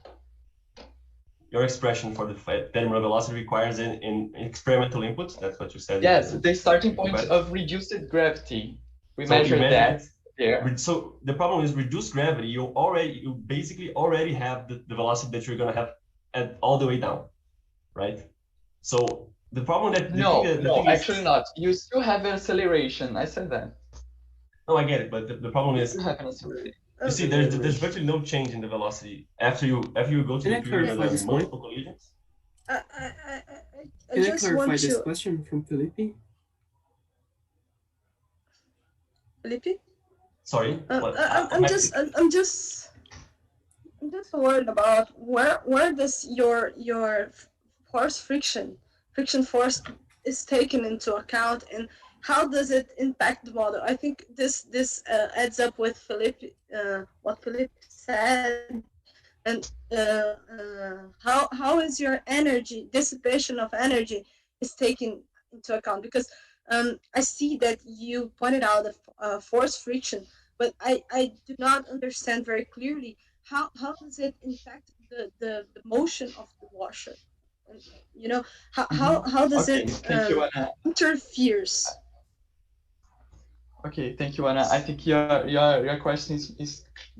your expression for the terminal velocity requires an experimental input. That's what you said. Yes, the starting point of reduced gravity. We measure that. Yeah. So the problem is reduced gravity. You basically already have the velocity that you're gonna have all the way down, right? So The problem that No, the no, thing is, actually not. You still have an acceleration. I said that. no, I get it, but the problem You is, still have an acceleration. you see, there's virtually no change in the velocity after you go to Can the I period where clarify there are this point? multiple collisions. I Can I just clarify want this to, question from Felipe? Felipe? Sorry, what? I'm just worried about where does your force friction force is taken into account, and how does it impact the model? I think this adds up with what Philippe said, and how is your energy dissipation of energy is taken into account, because I see that you pointed out the force friction, but I do not understand very clearly how does it impact the motion of the washer, and, you know, how does Okay, it thank you, Anna. interferes. Okay, thank you, Anna. I think your question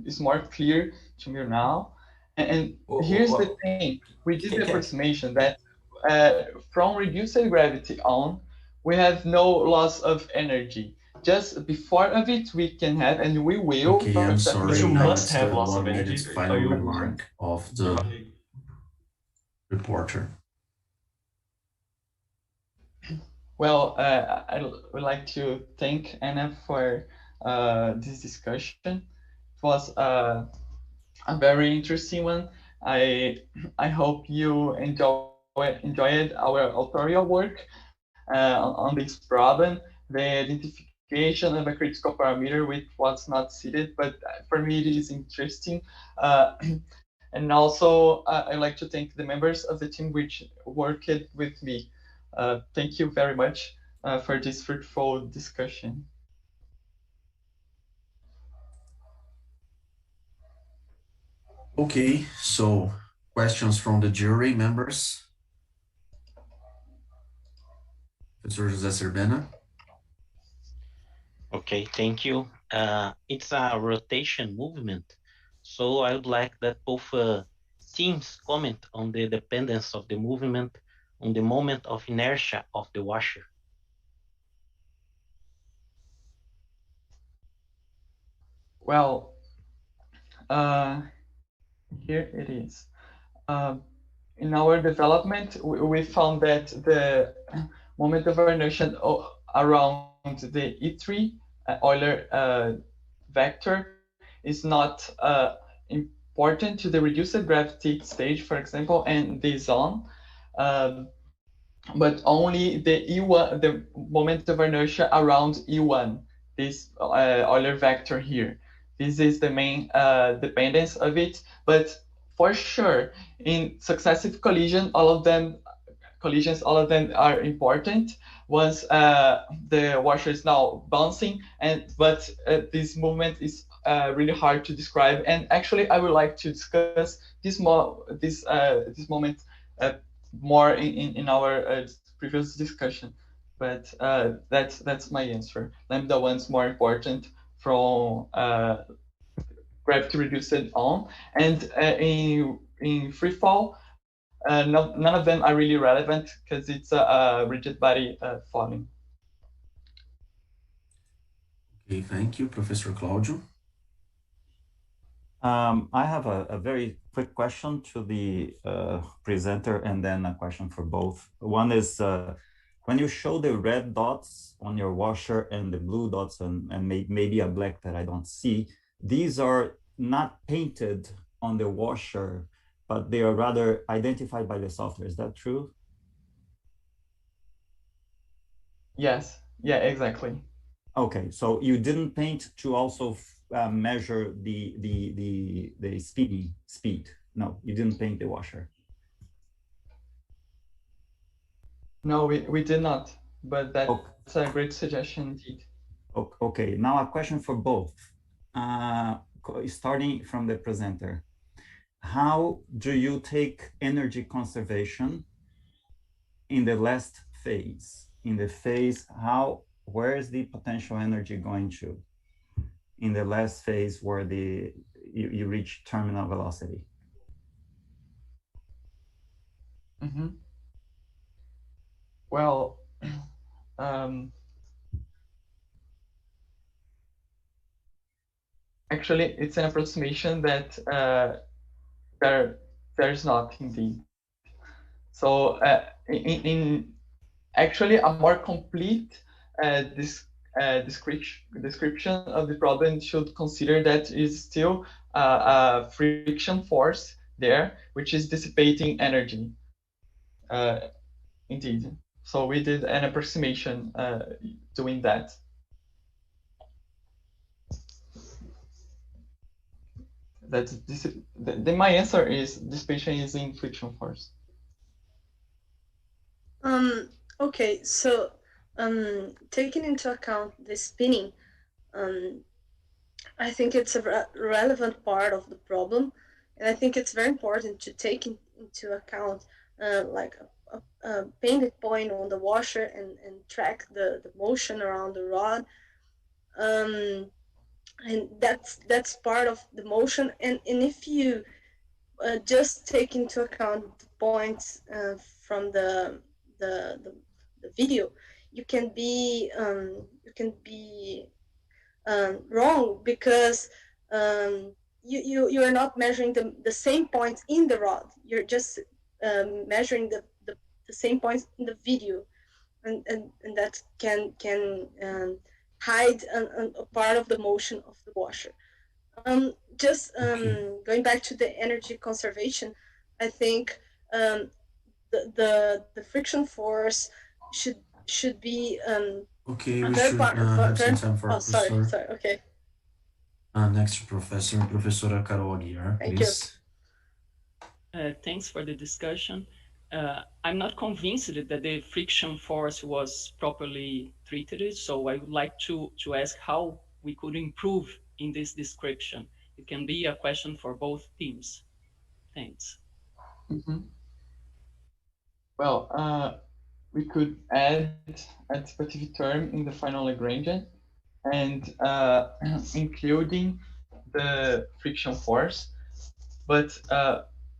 is more clear to me now. And here's the thing: we did the approximation that from reduced gravity on, we have no loss of energy. Just before of it, we can have, and we will. Okay, I'm sorry. But you must That's have the loss of 1 energy. minute So final you remark of the reporter. Well, I would like to thank Anna for this discussion. It was a very interesting one. I hope you enjoyed our authorial work on this problem, the identification of a critical parameter which was not seated, but for me it is interesting. And also I'd like to thank the members of the team which worked with me. Thank you very much for this fruitful discussion. Okay, so questions from the jury members? Professor José Cervena. Okay, thank you. It's a rotation movement, so I would like that both teams comment on the dependence of the movement on the moment of inertia of the washer. Well, here it is. In our development, we found that the moment of inertia around the E3 Euler vector is not important to the reduced gravity stage, for example, and the zone, but only the E1, the moment of inertia around E1, this Euler vector here. This is the main dependence of it, but for sure, in successive collisions, all of them are important. Once the washer is now bouncing, but this movement is really hard to describe. And actually, I would like to discuss this moment more in our previous discussion. But that's my answer. Lambda 1 is more important from gravity reduced on, and in free fall, none of them are really relevant because it's a rigid body falling. Okay, thank you, Professor Claudio. I have a very quick question to the presenter, and then a question for both. One is, when you show the red dots on your washer and the blue dots and maybe a black that I don't see, these are not painted on the washer, but they are rather identified by the software. Is that true? Yes. Yeah, exactly. Okay, so you didn't paint to also measure the speed. No, you didn't paint the washer. No, we did not, but that's a great suggestion indeed. Okay, now a question for both. Starting from the presenter, how do you take energy conservation in the last phase? In the phase, where is the potential energy going to? In the last phase where you reach terminal velocity? Well, um, actually, it's an approximation that there's not indeed. So in actually a more complete description of the problem should consider that is still a friction force there, which is dissipating energy. Indeed. So we did an approximation doing that. My answer is dissipation is in friction force. Okay, so taking into account the spinning, I think it's a relevant part of the problem, and I think it's very important to take into account like a painted point on the washer and track the motion around the rod. And that's part of the motion. And if you just take into account the points from the video, you can be wrong, because you are not measuring the same points in the rod. You're just measuring the same points in the video, and that can hide a part of the motion of the washer. Going back to the energy conservation, I think the friction force should be Okay, we should have some time for professor. Sorry, okay. Next professor, Professora Carol Aguiar, please. Thanks for the discussion. I'm not convinced that the friction force was properly treated, so I would like to ask how we could improve in this description. It can be a question for both teams. Thanks. Mm-hmm. Well, we could add a anticipative term in the final Lagrangian, and including the friction force, but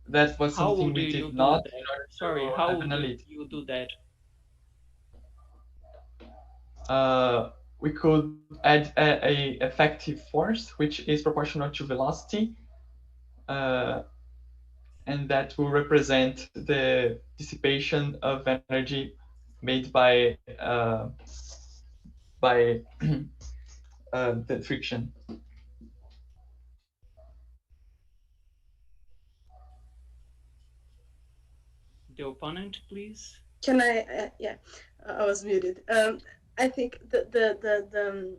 that was something we did not. Sorry, how would you do that? We could add a effective force, which is proportional to velocity, and that will represent the dissipation of energy made by the friction. The opponent, please. Can I? Yeah, I was muted. I think the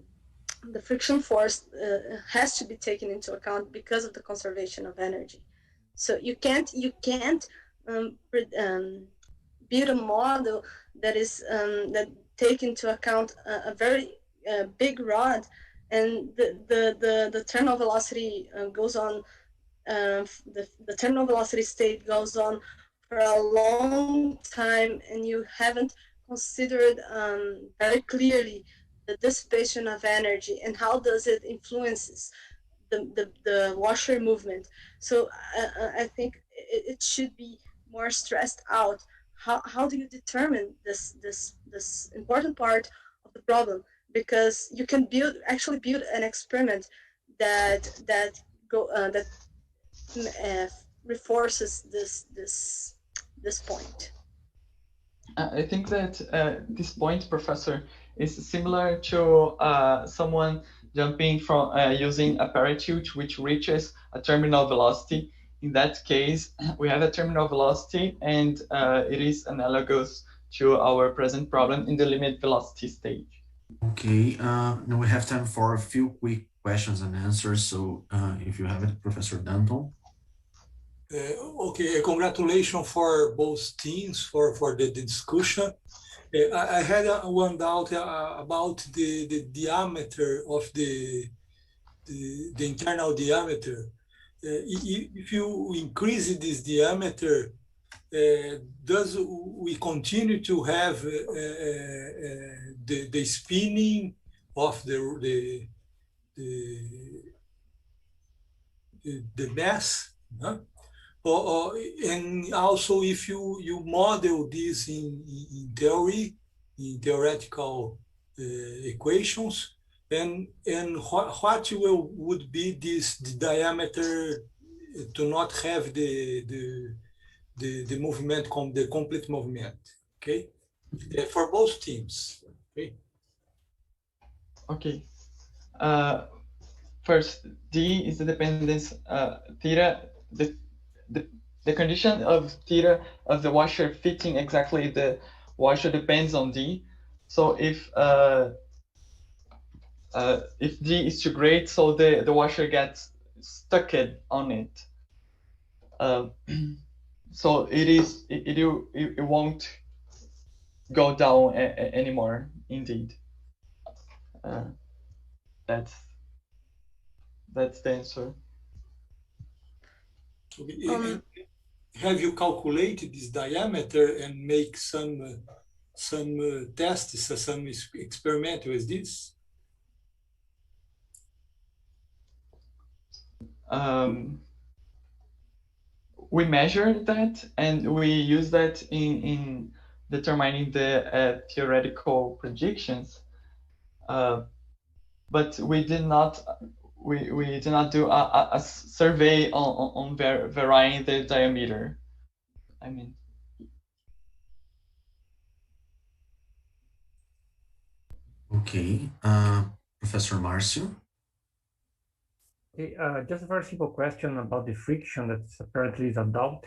friction force has to be taken into account because of the conservation of energy. So you can't build a model that is that take into account a very big rod, and the terminal velocity goes on. The terminal velocity state goes on for a long time, and you haven't considered very clearly the dissipation of energy and how does it influences the washer movement. So I think it should be more stressed out. How do you determine this important part of the problem? Because you can actually build an experiment that reinforces this point. I think that this point, Professor, is similar to someone jumping from using a parachute which reaches a terminal velocity. In that case, we have a terminal velocity, and it is analogous to our present problem in the limit velocity stage. Okay, now we have time for a few quick questions and answers. So if you have it, Professor Danton. Okay, congratulations for both teams for the discussion. I had one doubt about the diameter of the internal diameter. If you increase this diameter, does we continue to have the spinning of the mass? Huh? And also if you model this in theory, in theoretical equations, and what would be the diameter to not have the movement, the complete movement, okay? For both teams, okay? Okay. First, D is the dependence theta. The condition of theta of the washer fitting exactly the washer depends on D. So if D is too great, so the washer gets stuck on it. So it won't go down anymore. Indeed, that's the answer. Okay. Have you calculated this diameter and make some tests, some experiment with this? We measure that and we use that in determining the theoretical predictions, but we did not do a survey on varying the diameter. I mean. Okay, Professor Marcio. Okay, just a very simple question about the friction that apparently is a doubt.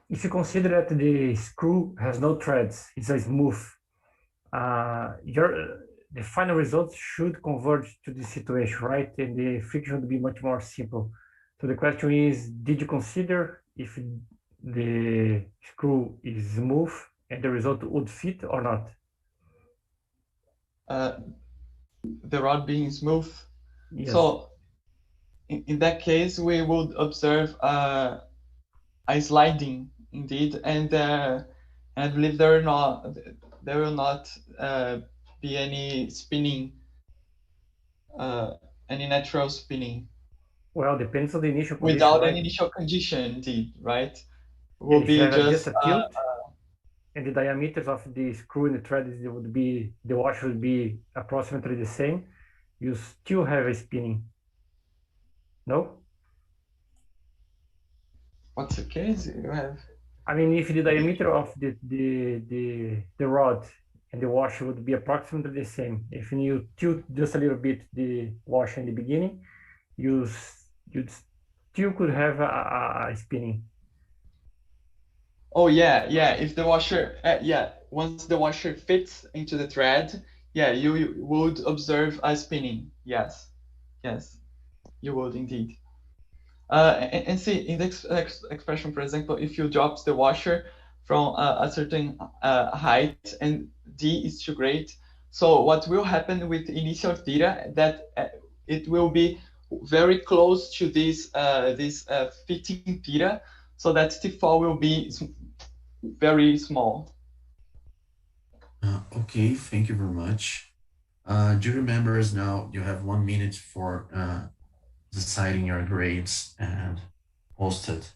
If you consider that the screw has no threads, it's a smooth, the final result should converge to this situation, right? And the friction would be much more simple. So the question is, did you consider if the screw is smooth and the result would fit or not? The rod being smooth. Yes. So in that case, we would observe a sliding indeed, and I believe there will not be any spinning, any natural spinning. Well, depends on the initial condition. Without right? an initial condition, indeed, right? Will be just a tilt, and the diameters of the screw and the thread would be, the washer would be approximately the same. You still have a spinning. No? What's the case? You have. I mean, if the diameter of the rod and the washer would be approximately the same, if you tilt just a little bit the washer in the beginning, you still could have a spinning. Oh yeah. If the washer, once the washer fits into the thread, you would observe a spinning. Yes, you would indeed. And see in this expression, for example, if you drop the washer from a certain height and D is too great, so what will happen with initial theta, that it will be very close to this fitting theta, so that T4 will be very small. Okay, thank you very much. Jury members, now you have 1 minute for deciding your grades and post it.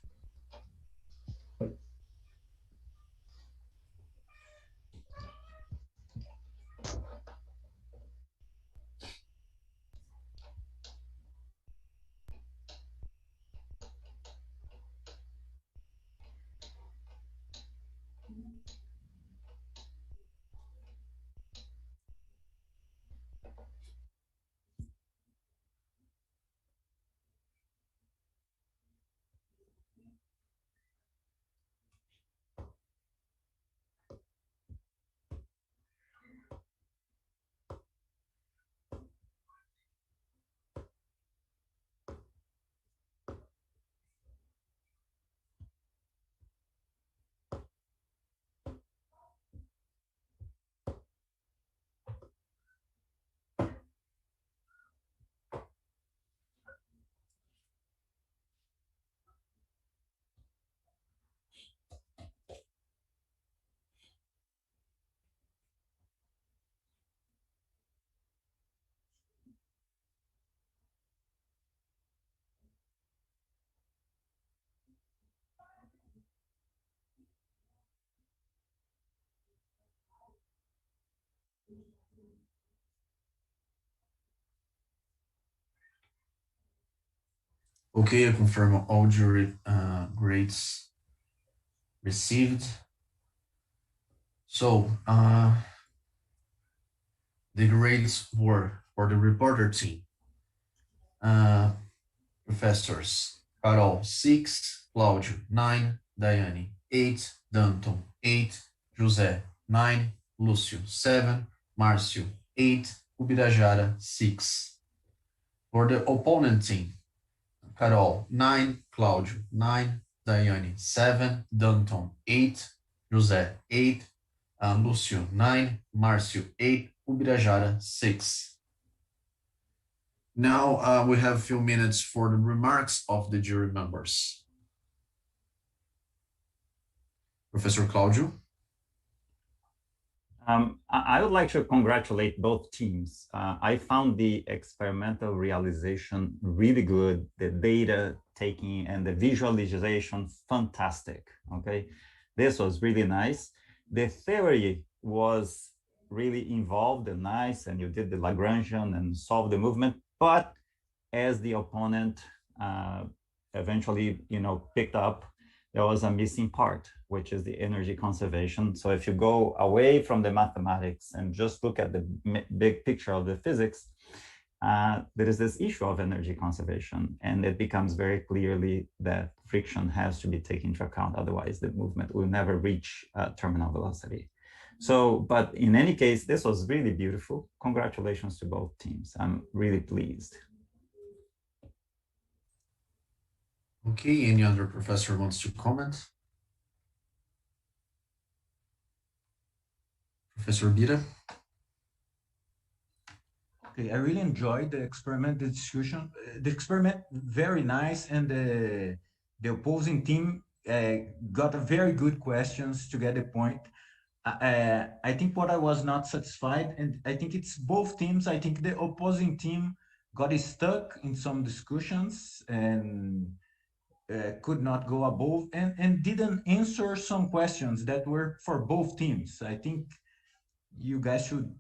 Okay, I confirm all jury grades received. So the grades were for the reporter team. Professors Carol 6, Cláudio 9, Daiane 8, Danton 8, José 9, Lúcio 7, Márcio 8, Ubirajara 6. For the opponent team, Carol 9, Cláudio 9, Daiane 7, Danton 8, José 8, Lúcio 9, Márcio 8, Ubirajara 6. Now we have a few minutes for the remarks of the jury members. Professor Cláudio. I would like to congratulate both teams. I found the experimental realization really good, the data taking and the visualization fantastic, okay? This was really nice. The theory was really involved and nice, and you did the Lagrangian and solved the movement, but as the opponent eventually, picked up, there was a missing part, which is the energy conservation. So if you go away from the mathematics and just look at the big picture of the physics, there is this issue of energy conservation, and it becomes very clearly that friction has to be taken into account. Otherwise, the movement will never reach terminal velocity. So, but in any case, this was really beautiful. Congratulations to both teams. I'm really pleased. Okay, any other professor wants to comment? Professor Bira? Okay, I really enjoyed the experiment, the discussion. The experiment, very nice, and the opposing team got a very good questions to get the point. I think what I was not satisfied, and I think it's both teams, I think the opposing team got stuck in some discussions and could not go above and didn't answer some questions that were for both teams. I think you guys should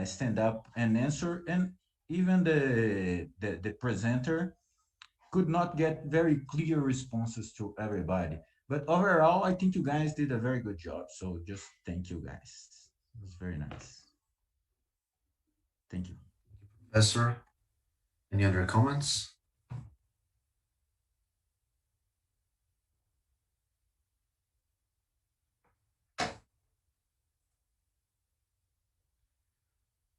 stand up and answer, and even the presenter could not get very clear responses to everybody. But overall, I think you guys did a very good job. So just thank you guys. It was very nice. Thank you. Professor, any other comments?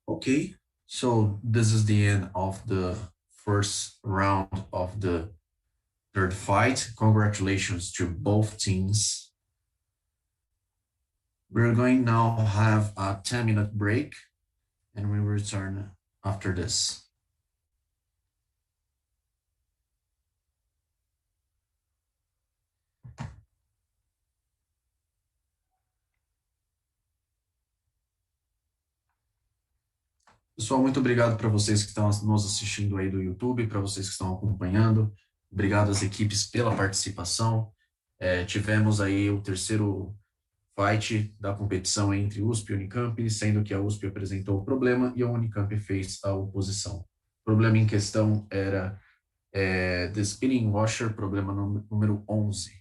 Okay, so this is the end of the first round of the third fight. Congratulations to both teams. We're going now have a 10-minute break, and we return after this. Pessoal, muito obrigado para vocês que estão nos assistindo aí do YouTube, para vocês que estão acompanhando. Obrigado às equipes pela participação. Tivemos aí o terceiro fight da competição entre USP e Unicamp, sendo que a USP apresentou o problema e a Unicamp fez a oposição. O problema em questão era The Spinning Washer, problema número 11.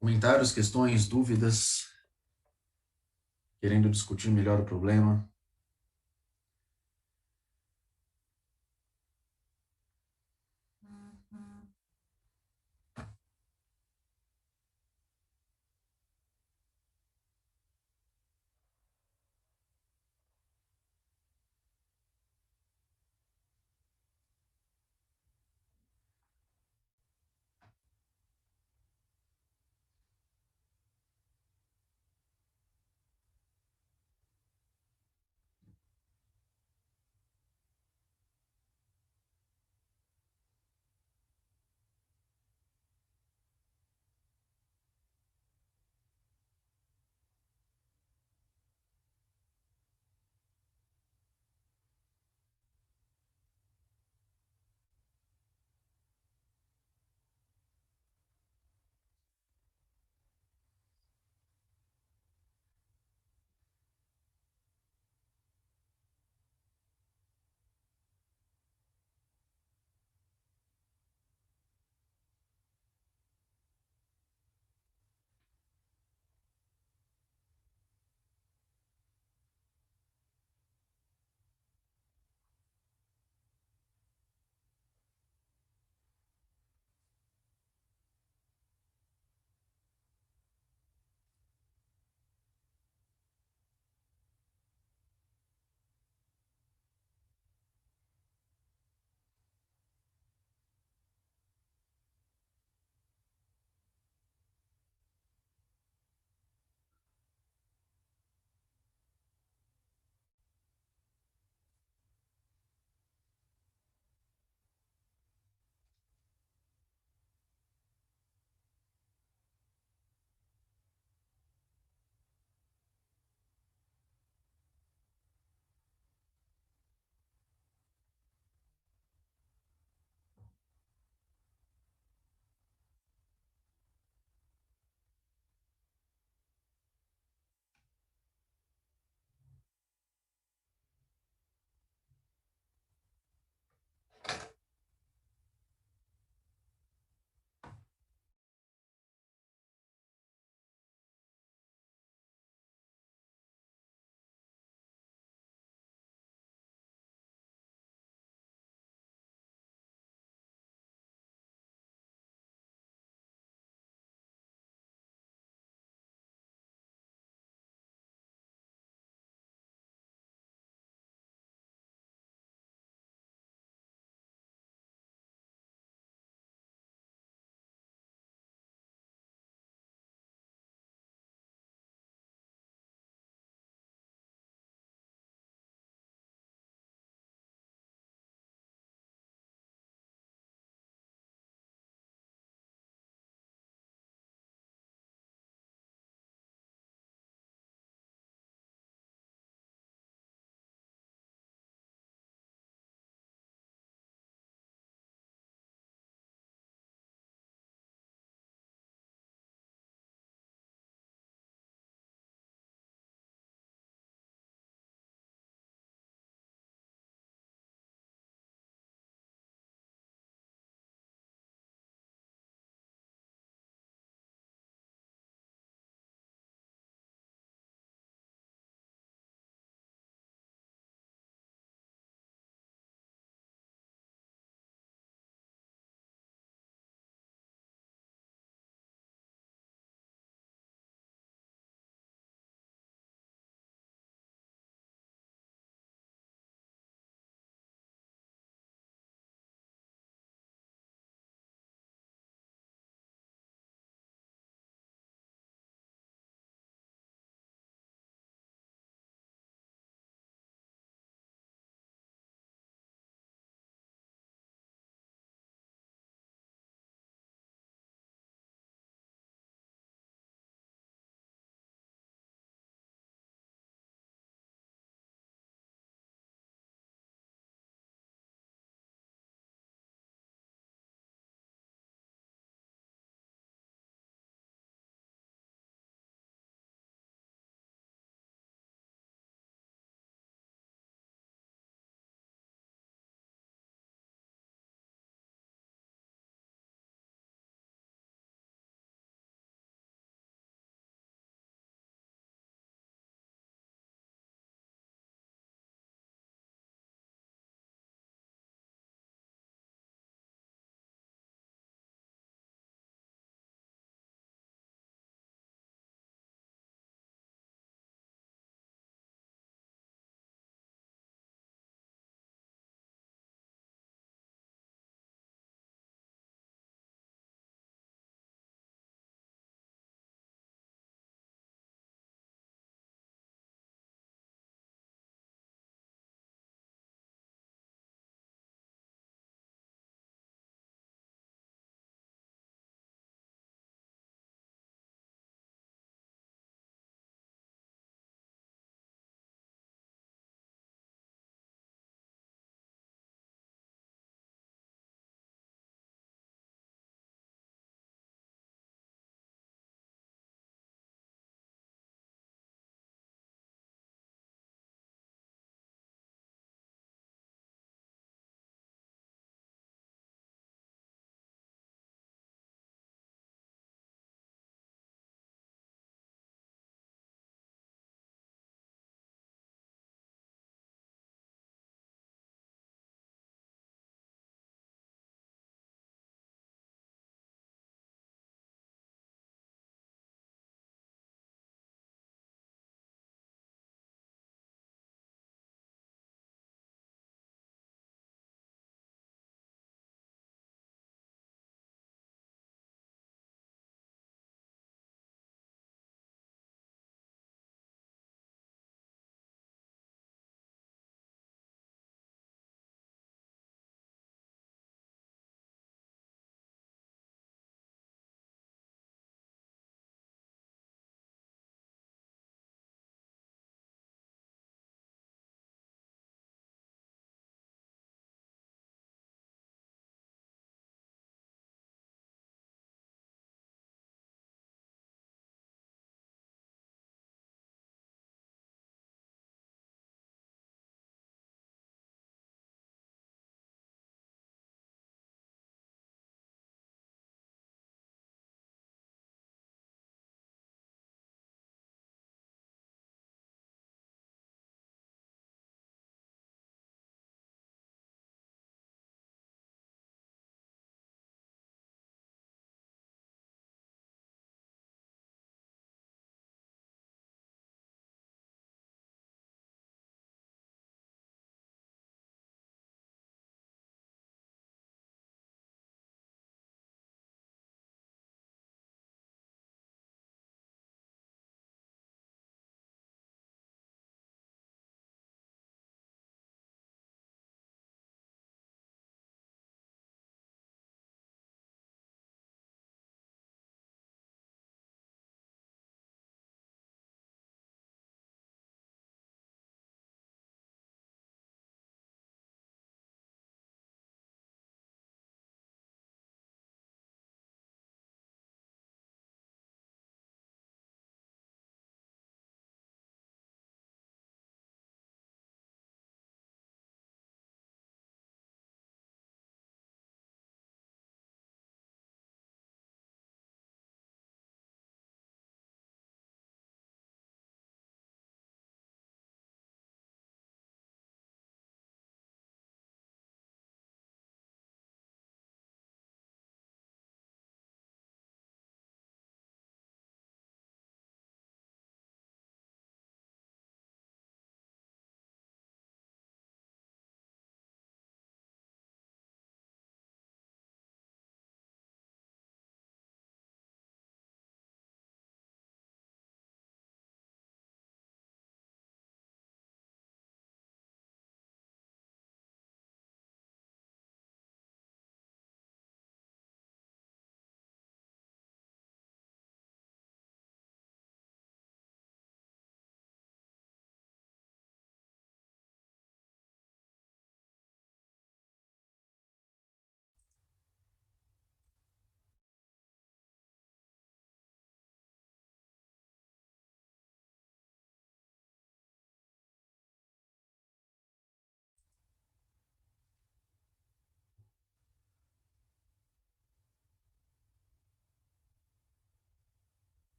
Comentários, questões, dúvidas? Querendo discutir melhor o problema?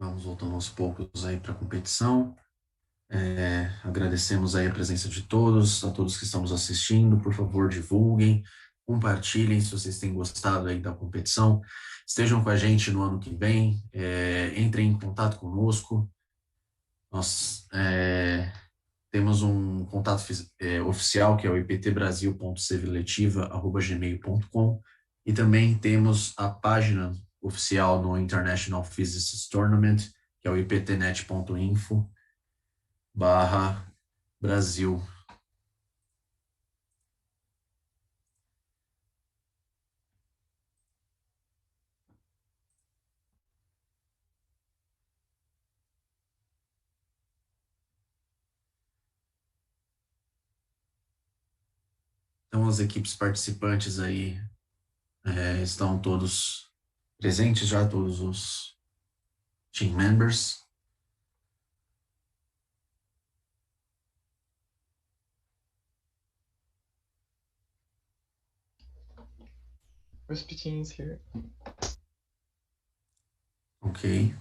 Vamos voltando aos poucos aí para a competição. Agradecemos aí a presença de todos, a todos que estão nos assistindo. Por favor, divulguem, compartilhem se vocês têm gostado aí da competição. Estejam com a gente no ano que vem, entrem em contato conosco. Nós temos um contato oficial, que é o iptbrasil.cvletiva@gmail.com, e também temos a página oficial no International Physicists Tournament, que é o iptnet.info/Brasil. Então, as equipes participantes aí estão todos presentes já, todos os team members. USP teams here. Ok.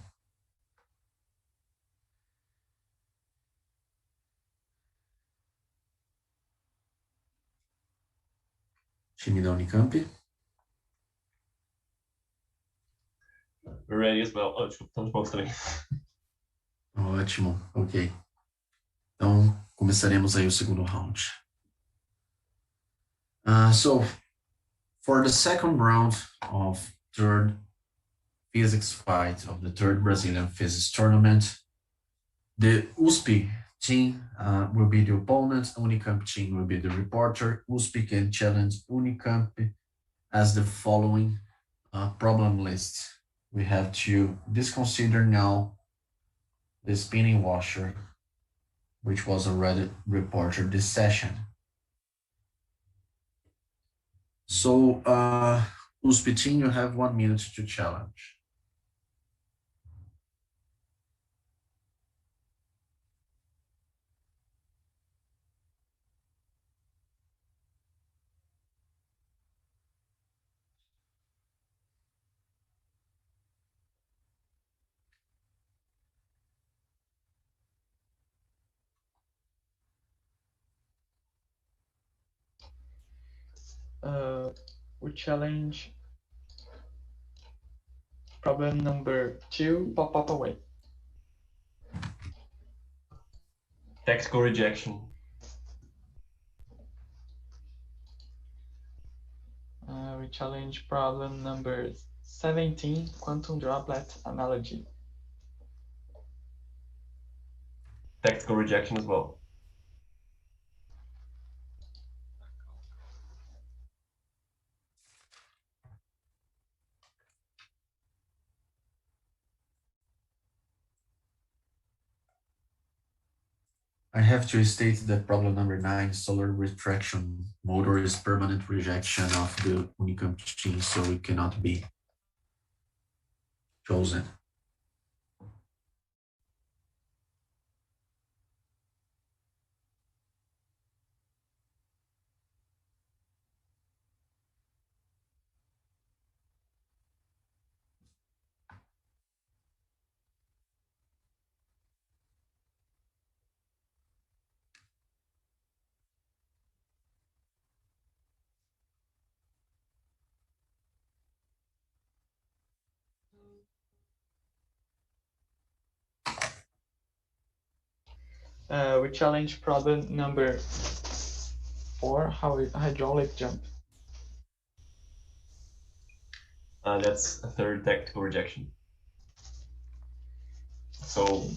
Time da Unicamp. We're ready as well. Oh, desculpa, estamos prontos também. Ótimo, ok. Então, começaremos aí o segundo round. So, for the second round of third physics fight of the third Brazilian physics tournament, the USP team will be the opponent, Unicamp team will be the reporter. USP can challenge Unicamp as the following problem list. We have to disconsider now the spinning washer, which was already reported this session. So, USP team, you have 1 minute to challenge. We challenge problem number 2, pop away. Tactical rejection. We challenge problem number 17, quantum droplet analogy. Tactical rejection as well. I have to state that problem number 9, solar retraction motor, is permanent rejection of the Unicamp team, so it cannot be chosen. We challenge problem number 4, hydraulic jump. That's a third tactical rejection. So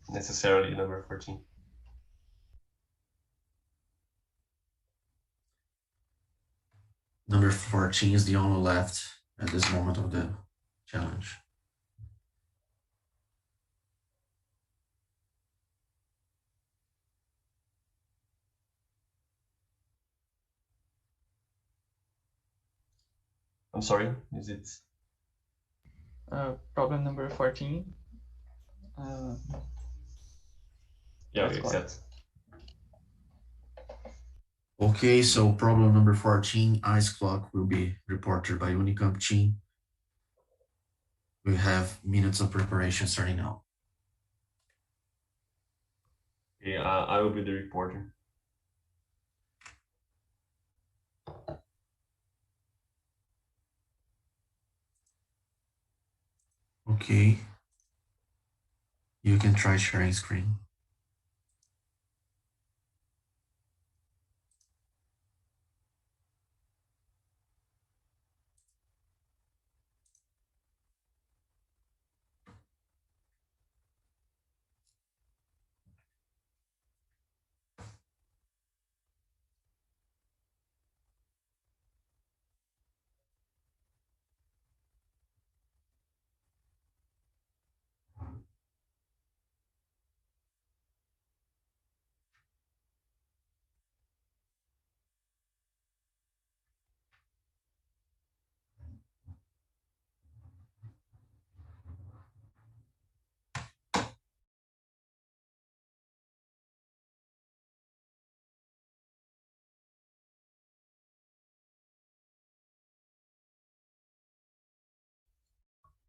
necessarily number 14. Number 14 is the only left at this moment of the challenge. I'm sorry, is it? Problem number 14. Yeah, we accept. Okay, so problem number 14, ice clock, will be reported by Unicamp team. We have minutes of preparation starting now. Okay, I will be the reporter. Okay. You can try sharing screen.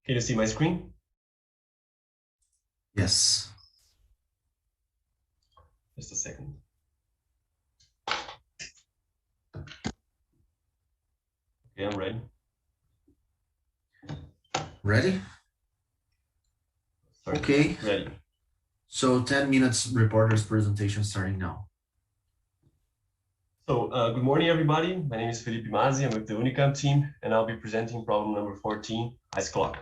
Can you see my screen? Yes. Just a second. Okay, I'm ready. Ready? Sorry. Okay. Ready. So 10 minutes reporter's presentation starting now. So good morning, everybody. My name is Felipe Mazzi. I'm with the UNICAMP team, and I'll be presenting problem number 14, ice clock.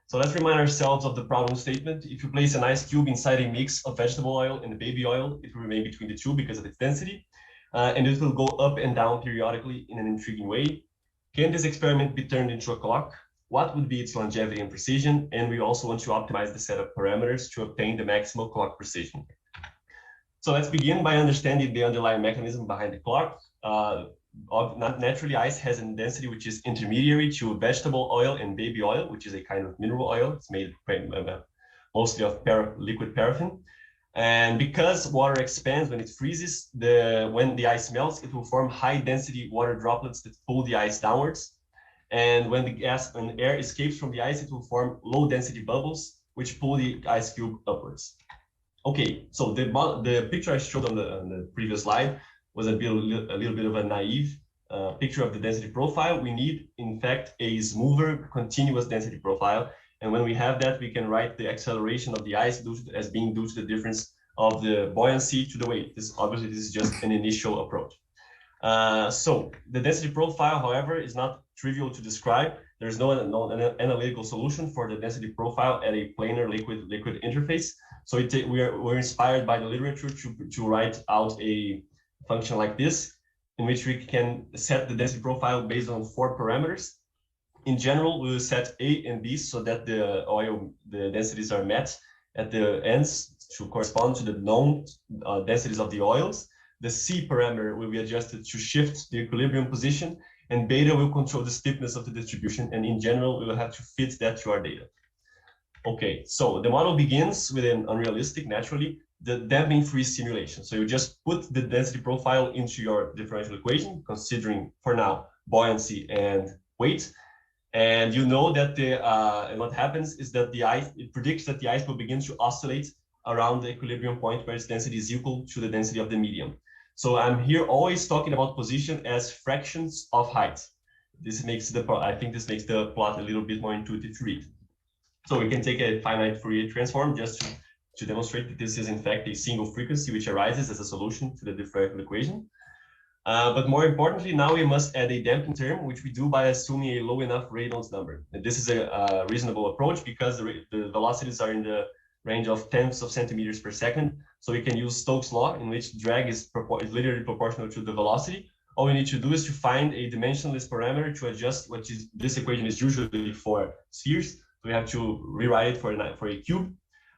So let's remind ourselves of the problem statement. If you place an ice cube inside a mix of vegetable oil and baby oil, it will remain between the two because of its density, and it will go up and down periodically in an intriguing way. Can this experiment be turned into a clock? What would be its longevity and precision? And we also want to optimize the set of parameters to obtain the maximal clock precision. So let's begin by understanding the underlying mechanism behind the clock. Naturally, ice has a density which is intermediary to vegetable oil and baby oil, which is a kind of mineral oil. It's made mostly of liquid paraffin. And because water expands when it freezes, when the ice melts, it will form high density water droplets that pull the ice downwards. And when the gas and air escapes from the ice, it will form low density bubbles, which pull the ice cube upwards. Okay, so the picture I showed on the previous slide was a little bit of a naive picture of the density profile. We need, in fact, a smoother continuous density profile. And when we have that, we can write the acceleration of the ice as being due to the difference of the buoyancy to the weight. Obviously, this is just an initial approach. So the density profile, however, is not trivial to describe. There's no analytical solution for the density profile at a planar liquid interface. So we're inspired by the literature to write out a function like this, in which we can set the density profile based on 4 parameters. In general, we will set A and B so that the densities are met at the ends to correspond to the known densities of the oils. The C parameter will be adjusted to shift the equilibrium position, and beta will control the stiffness of the distribution. And in general, we will have to fit that to our data. Okay, so the model begins with an unrealistic, naturally, the damping-free simulation. So you just put the density profile into your differential equation, considering, for now, buoyancy and weight. And you know that and what happens is that it predicts that the ice will begin to oscillate around the equilibrium point where its density is equal to the density of the medium. So I'm here always talking about position as fractions of height. I think this makes the plot a little bit more intuitive to read. So we can take a finite Fourier transform just to demonstrate that this is in fact a single frequency which arises as a solution to the differential equation. But more importantly, now we must add a damping term, which we do by assuming a low enough Reynolds number. And this is a reasonable approach because the velocities are in the range of tenths of centimeters per second. So we can use Stokes' law, in which drag is linearly proportional to the velocity. All we need to do is to find a dimensionless parameter to adjust, this equation is usually for spheres. We have to rewrite it for a cube,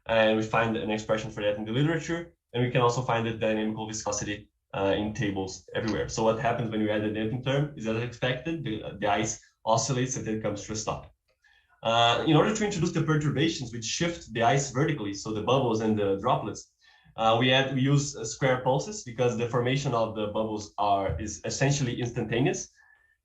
and we find an expression for that in the literature. And we can also find the dynamical viscosity in tables everywhere. So what happens when you add a damping term is, as expected, the ice oscillates and then comes to a stop. In order to introduce the perturbations which shift the ice vertically, so the bubbles and the droplets, we use square pulses because the formation of the bubbles is essentially instantaneous.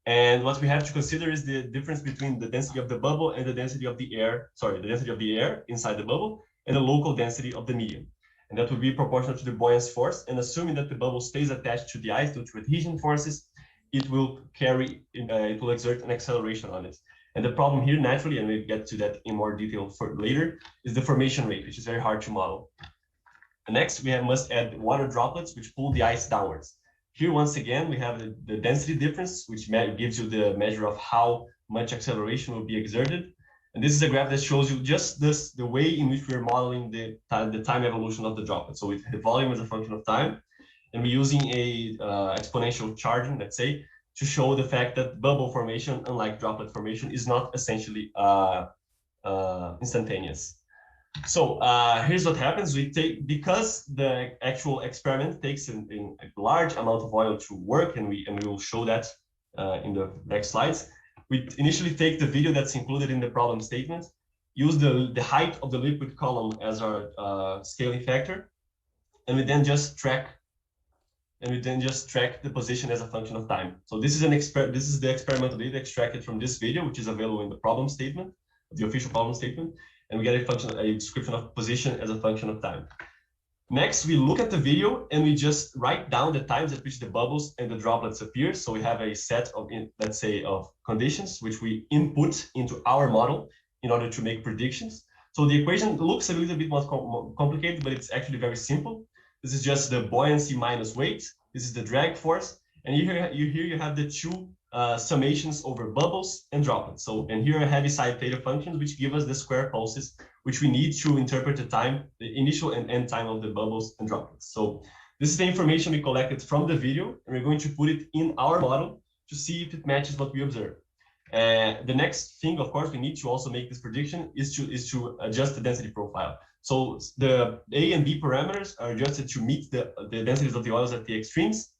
And what we have to consider is the difference between the density of the bubble and the density of the air, the density of the air inside the bubble and the local density of the medium. And that will be proportional to the buoyancy force. And assuming that the bubble stays attached to the ice due to adhesion forces, it will exert an acceleration on it. And the problem here, naturally, and we'll get to that in more detail for later, is the formation rate, which is very hard to model. And next, we must add water droplets, which pull the ice downwards. Here, once again, we have the density difference, which gives you the measure of how much acceleration will be exerted. And this is a graph that shows you just the way in which we're modeling the time evolution of the droplet. So with the volume as a function of time, and we're using a exponential charging, let's say, to show the fact that bubble formation, unlike droplet formation, is not essentially instantaneous. So here's what happens. Because the actual experiment takes a large amount of oil to work, and we will show that in the next slides. We initially take the video that's included in the problem statement, use the height of the liquid column as our scaling factor, and we then just track the position as a function of time. So this is the experimental data extracted from this video, which is available in the problem statement, the official problem statement, and we get a description of position as a function of time. Next, we look at the video and we just write down the times at which the bubbles and the droplets appear. So we have a set of, let's say, of conditions which we input into our model in order to make predictions. So the equation looks a little bit more complicated, but it's actually very simple. This is just the buoyancy minus weight. This is the drag force. And here you have the two summations over bubbles and droplets. So, and here are Heaviside theta functions, which give us the square pulses, which we need to interpret the initial and end time of the bubbles and droplets. So this is the information we collected from the video, and we're going to put it in our model to see if it matches what we observe. The next thing, of course, we need to also make this prediction is to adjust the density profile. So the A and B parameters are adjusted to meet the densities of the oils at the extremes.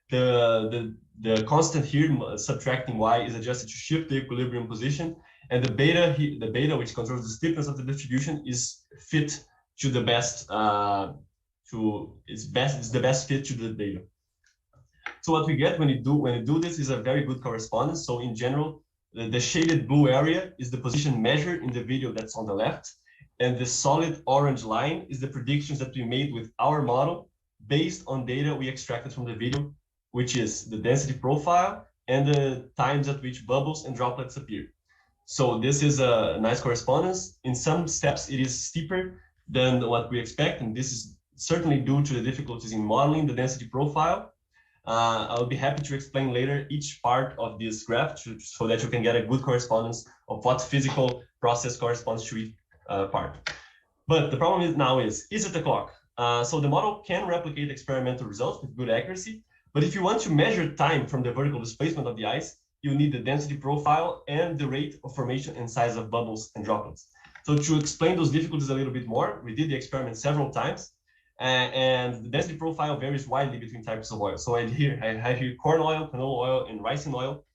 The constant here, subtracting y, is adjusted to shift the equilibrium position, and the beta, which controls the stiffness of the distribution, is fit to the best. It's the best fit to the data. So what we get when you do this is a very good correspondence. So in general, the shaded blue area is the position measured in the video that's on the left, and the solid orange line is the predictions that we made with our model based on data we extracted from the video, which is the density profile and the times at which bubbles and droplets appear. So this is a nice correspondence. In some steps, it is steeper than what we expect, and this is certainly due to the difficulties in modeling the density profile. I'll be happy to explain later each part of this graph so that you can get a good correspondence of what physical process corresponds to each part. But the problem is it a clock? So the model can replicate experimental results with good accuracy, but if you want to measure time from the vertical displacement of the ice, you need the density profile and the rate of formation and size of bubbles and droplets. So to explain those difficulties a little bit more, we did the experiment several times, and the density profile varies widely between types of oil. So I have here corn oil, canola oil, and ricin oil.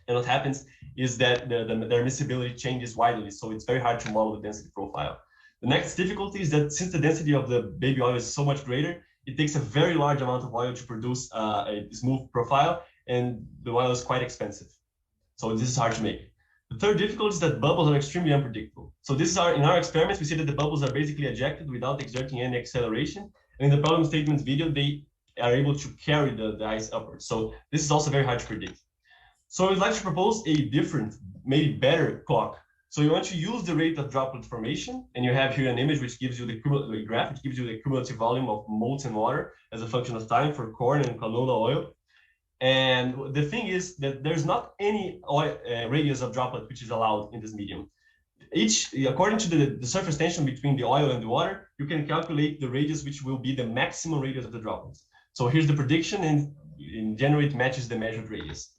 And what happens is that their miscibility changes widely, so it's very hard to model the density profile. The next difficulty is that since the density of the baby oil is so much greater, it takes a very large amount of oil to produce a smooth profile, and the oil is quite expensive. So this is hard to make. The third difficulty is that bubbles are extremely unpredictable. So in our experiments, we see that the bubbles are basically ejected without exerting any acceleration. And in the problem statements video, they are able to carry the ice upwards. So this is also very hard to predict. So we'd like to propose a different, maybe better clock. So you want to use the rate of droplet formation, and you have here an image which gives you the graph, which gives you the cumulative volume of molten water as a function of time for corn and canola oil. And the thing is that there's not any radius of droplet which is allowed in this medium. According to the surface tension between the oil and the water, you can calculate the radius which will be the maximum radius of the droplets. So here's the prediction, and in general it matches the measured radius.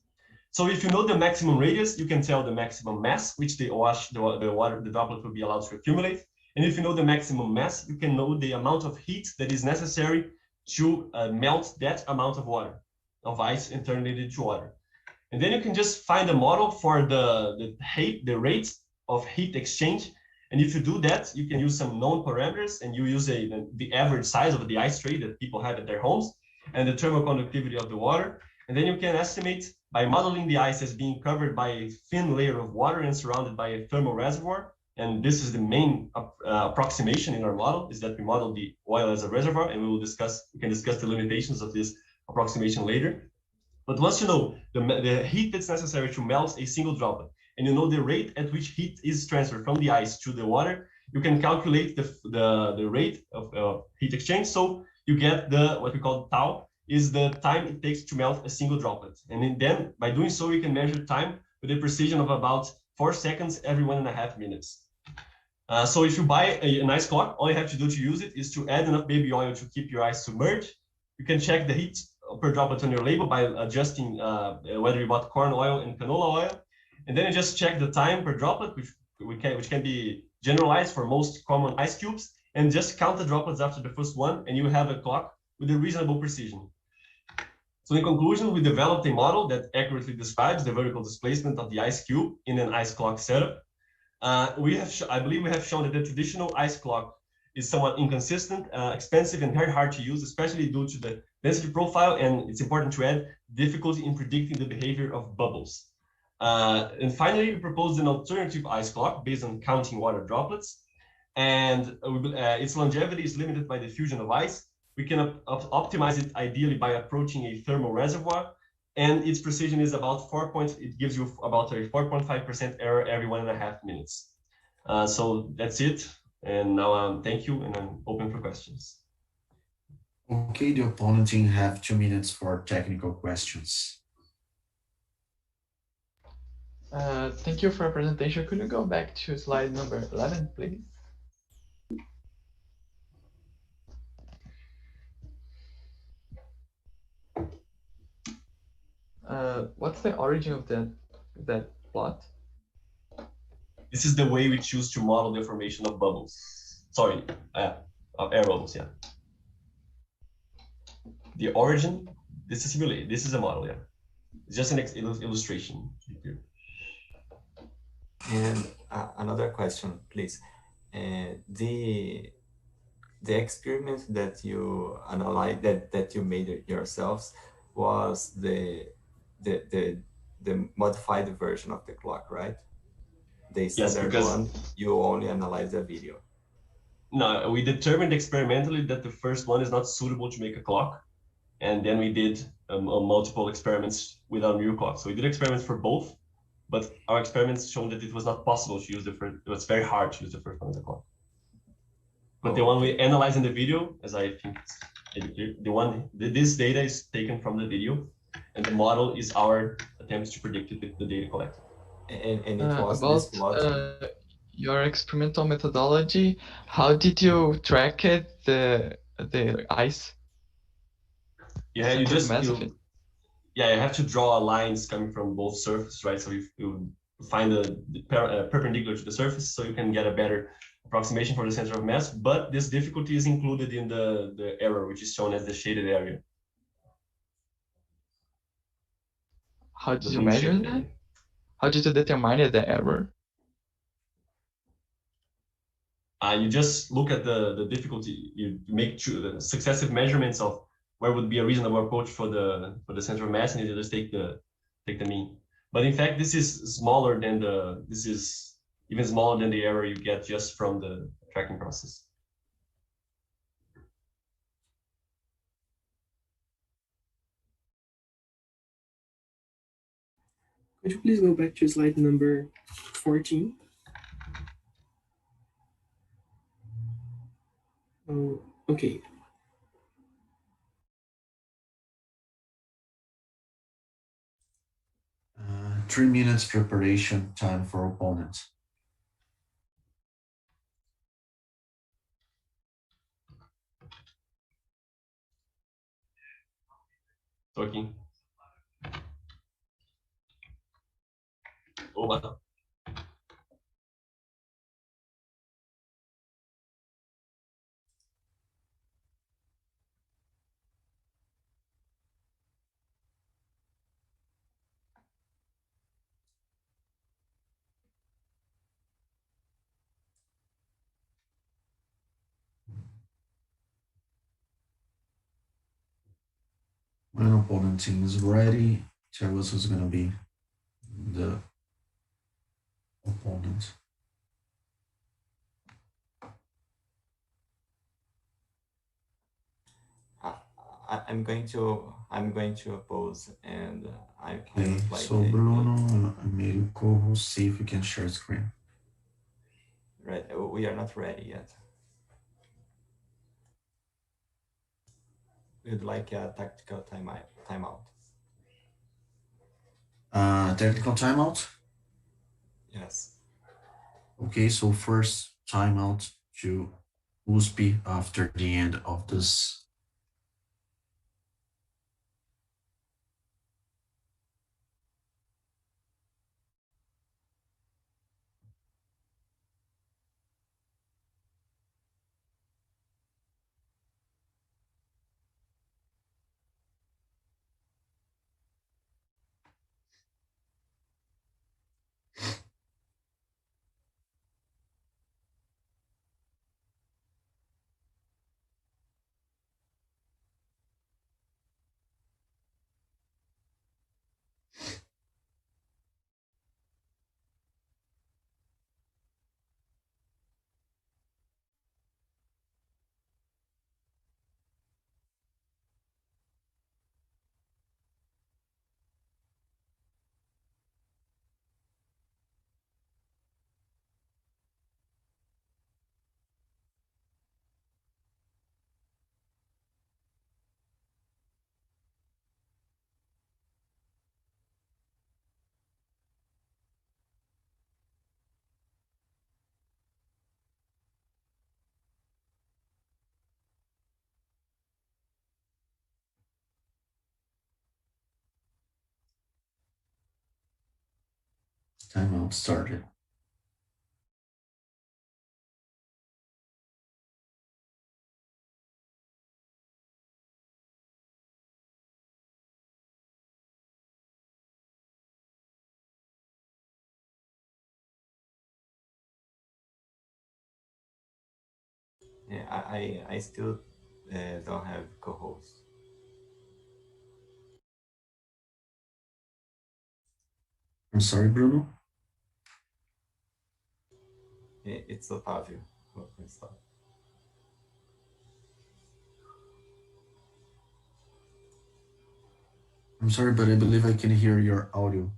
So if you know the maximum radius, you can tell the maximum mass which the droplet will be allowed to accumulate. And if you know the maximum mass, you can know the amount of heat that is necessary to melt that amount of ice and turn it into water. And then you can just find a model for the rate of heat exchange. And if you do that, you can use some known parameters, and you use the average size of the ice tray that people have at their homes and the thermal conductivity of the water. And then you can estimate by modeling the ice as being covered by a thin layer of water and surrounded by a thermal reservoir. And this is the main approximation in our model, is that we model the oil as a reservoir, and we can discuss the limitations of this approximation later. But once you know the heat that's necessary to melt a single droplet, and you know the rate at which heat is transferred from the ice to the water, you can calculate the rate of heat exchange. So you get what we call tau, is the time it takes to melt a single droplet. And then by doing so, we can measure time with a precision of about 4 seconds every 1.5 minutes. So if you buy an ice clock, all you have to do to use it is to add enough baby oil to keep your ice submerged. You can check the heat per droplet on your label by adjusting whether you bought corn oil and canola oil. And then you just check the time per droplet, which can be generalized for most common ice cubes, and just count the droplets after the first one, and you have a clock with a reasonable precision. So in conclusion, we developed a model that accurately describes the vertical displacement of the ice cube in an ice clock setup. I believe we have shown that the traditional ice clock is somewhat inconsistent, expensive, and very hard to use, especially due to the density profile, and it's important to add difficulty in predicting the behavior of bubbles. And finally, we proposed an alternative ice clock based on counting water droplets, and its longevity is limited by the fusion of ice. We can optimize it ideally by approaching a thermal reservoir, and its precision is about it gives you about a 4.5% error every 1.5 minutes. So that's it. And now thank you, and I'm open for questions. Okay, the opponent team have 2 minutes for technical questions. Thank you for your presentation. Could you go back to slide number 11, please? What's the origin of that plot? This is the way we choose to model the formation of bubbles. Sorry, of air bubbles, yeah. The origin, this is simulated. This is a model, yeah. It's just an illustration. And another question, please. The experiment that you analyzed, that you made it yourselves, was the modified version of the clock, right? The standard one, you only analyze the video. No, we determined experimentally that the first one is not suitable to make a clock. And then we did multiple experiments with our new clock. So we did experiments for both, but our experiments showed that it was not possible to use the first. It was very hard to use the first one as a clock. But the one we analyzed in the video, as I think it's clear, this data is taken from the video, and the model is our attempts to predict the data collected. And it was about this plot. Your experimental methodology, how did you track it, the ice? Yeah, you have to draw lines coming from both surfaces, right? So you find the perpendicular to the surface, so you can get a better approximation for the center of mass. But this difficulty is included in the error, which is shown as the shaded area. How did you measure that? How did you determine the error? You just look at the difficulty. You make the successive measurements of where would be a reasonable approach for the center of mass, and you just take the mean. But in fact, this is smaller than even smaller than the error you get just from the tracking process. Could you please go back to slide number 14? Oh, okay. 3 minutes preparation time for opponents. Talking. Oba. When opponent team is ready, tell us who's going to be the opponent. I'm going to oppose, and I Okay, would like so Bruno, I made you co-host. See if you can share screen. Right, we are not ready yet. We'd like a tactical timeout. Technical timeout? Yes. Okay, so first timeout to USP after the end of this. Timeout started. Yeah, I still don't have co-host. I'm sorry, Bruno. It's Otávio. I'm sorry, but I believe I can hear your audio.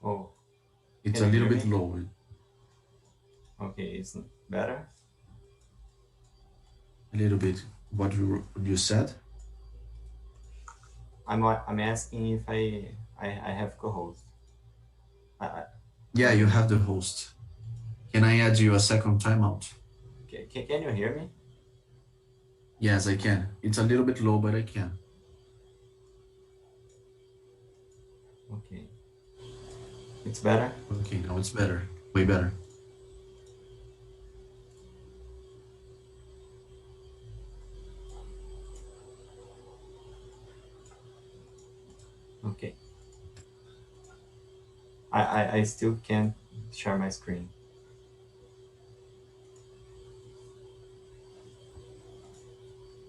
Oh. It's a little bit low. Okay, it's better? A little bit. What you said? I'm asking if I have co-host. Yeah, you have the host. Can I add you a second timeout? Can you hear me? Yes, I can. It's a little bit low, but I can. Okay. It's better? Okay, now it's better. Way better. Okay. I still can't share my screen.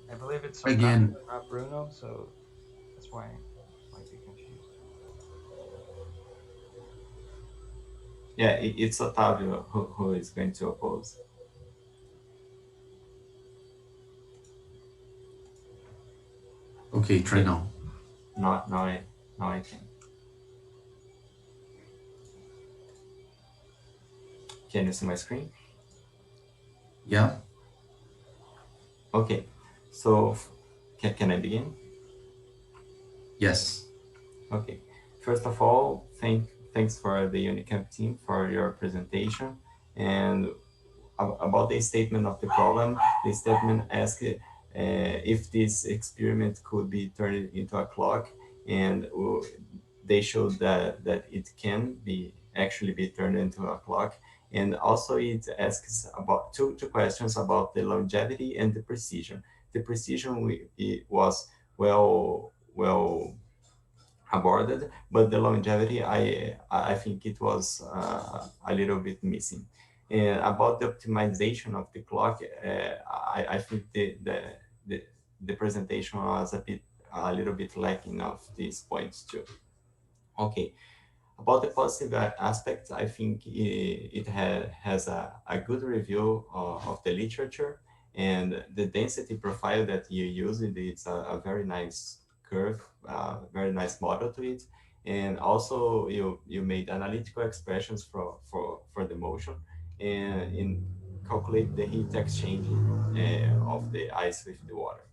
I believe it's again, not Bruno, so that's why I might be confused. Yeah, it's Otávio who is going to oppose. Okay, try now. Now I can. Can you see my screen? Yeah. Okay, so can I begin? Yes. Okay. First of all, thanks for the UNICAMP team for your presentation. And about the statement of the problem, the statement asked if this experiment could be turned into a clock, and they showed that it can actually be turned into a clock. And also it asks about two questions about the longevity and the precision. The precision it was well aborded, but the longevity, I think it was a little bit missing. And about the optimization of the clock, I think the presentation was a a little bit lacking of these points too. Okay, about the positive aspects, I think it has a good review of the literature, and the density profile that you use, it's a very nice curve, very nice model to it. And also you made analytical expressions for the motion and calculate the heat exchange of the ice with the water.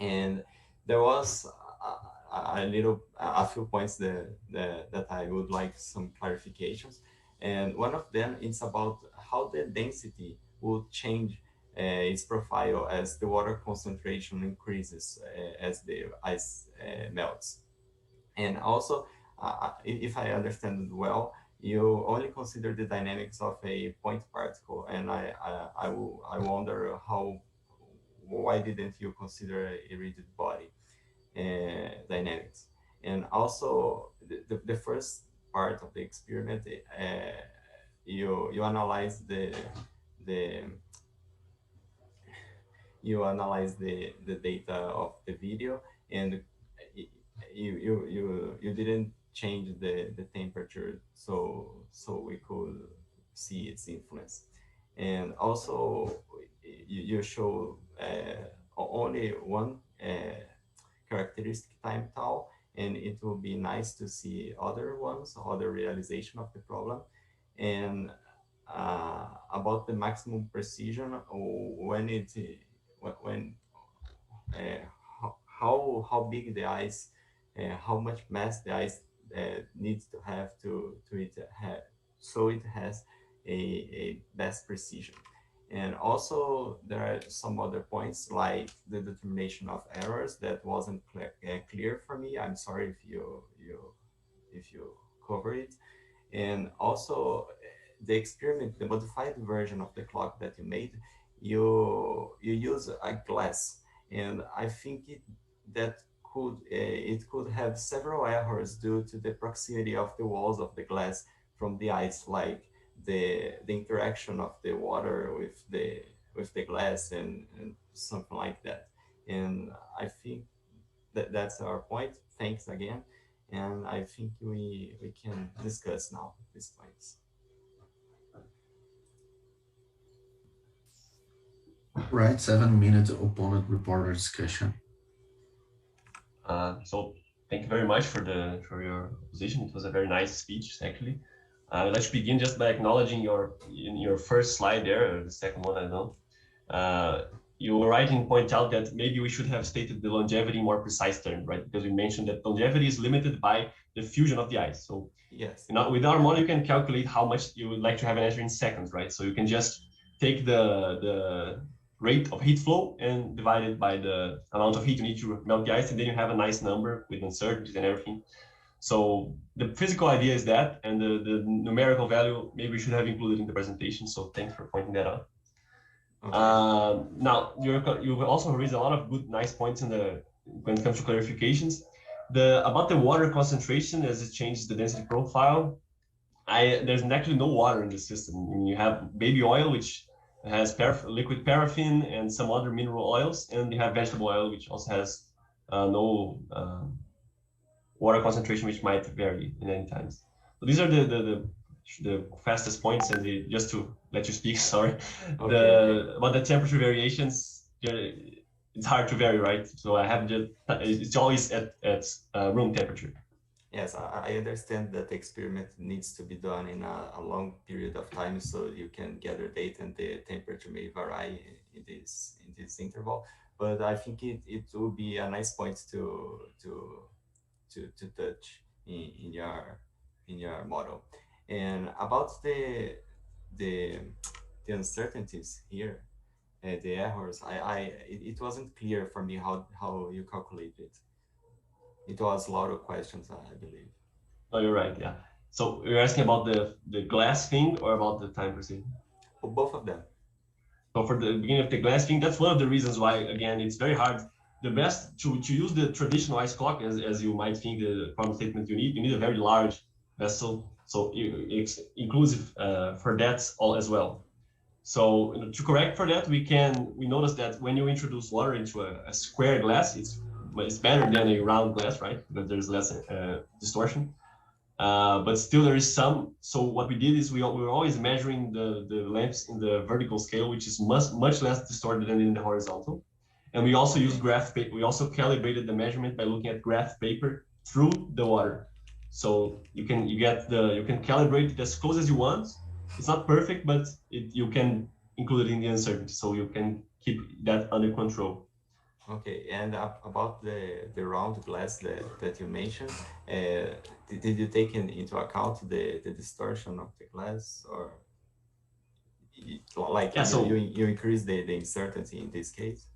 And there was a few points that I would like some clarifications. And one of them is about how the density will change its profile as the water concentration increases as the ice melts. And also, if I understand well, you only consider the dynamics of a point particle, and I wonder why didn't you consider a rigid body dynamics? And also, the first part of the experiment, you analyze the data of the video, and you didn't change the temperature so we could see its influence. And also you show only one characteristic time tau, and it will be nice to see other ones, other realization of the problem. And about the maximum precision, how big the ice, how much mass the ice needs to have so it has a best precision. And also there are some other points like the determination of errors that wasn't clear for me. I'm sorry if you cover it. And also the experiment, the modified version of the clock that you made, you use a glass, and I think it could have several errors due to the proximity of the walls of the glass from the ice, like the interaction of the water with the glass and something like that. And I think that's our point. Thanks again. And I think we can discuss now these points. Right, 7 minutes opponent reporter discussion. So thank you very much for your position. It was a very nice speech, actually. Let's begin just by acknowledging your first slide there, or the second one, I don't know. You were right in point out that maybe we should have stated the longevity in more precise term, right? Because we mentioned that longevity is limited by the fusion of the ice. So yes, with our model, you can calculate how much you would like to have an answer in seconds, right? So you can just take the rate of heat flow and divide it by the amount of heat you need to melt the ice, and then you have a nice number with uncertainties and everything. So the physical idea is that, and the numerical value maybe we should have included in the presentation. So thanks for pointing that out. Okay. Now you've also raised a lot of good, nice points when it comes to clarifications. About the water concentration as it changes the density profile. There's actually no water in the system. You have baby oil, which has liquid paraffin and some other mineral oils, and you have vegetable oil, which also has no water concentration, which might vary in any times. So these are the fastest points, and just to let you speak, sorry. Okay. About the temperature variations, it's hard to vary, right? So it's always at room temperature. Yes, I understand that the experiment needs to be done in a long period of time, so you can gather data, and the temperature may vary in this interval. But I think it will be a nice point to touch in your model. And about the uncertainties here, the errors, it wasn't clear for me how you calculate it. It was a lot of questions, I believe. Oh, you're right, yeah. So you're asking about the glass thing or about the time precision? Both of them. So for the beginning of the glass thing, that's one of the reasons why, again, it's very hard. The best to use the traditional ice clock, as you might think the problem statement you need a very large vessel. So it's inclusive for that all as well. So to correct for that, we notice that when you introduce water into a square glass, it's it's better than a round glass, right? Because there's less distortion. But still there is some. So what we did is we were always measuring the lamps in the vertical scale, which is much less distorted than in the horizontal. And we also use graph paper. We also calibrated the measurement by looking at graph paper through the water. So you can calibrate it as close as you want. It's not perfect, but you can include it in the uncertainty, so you can keep that under control. Okay, and about the round glass that you mentioned, did you take into account the distortion of the glass, or like you increase the uncertainty in this case?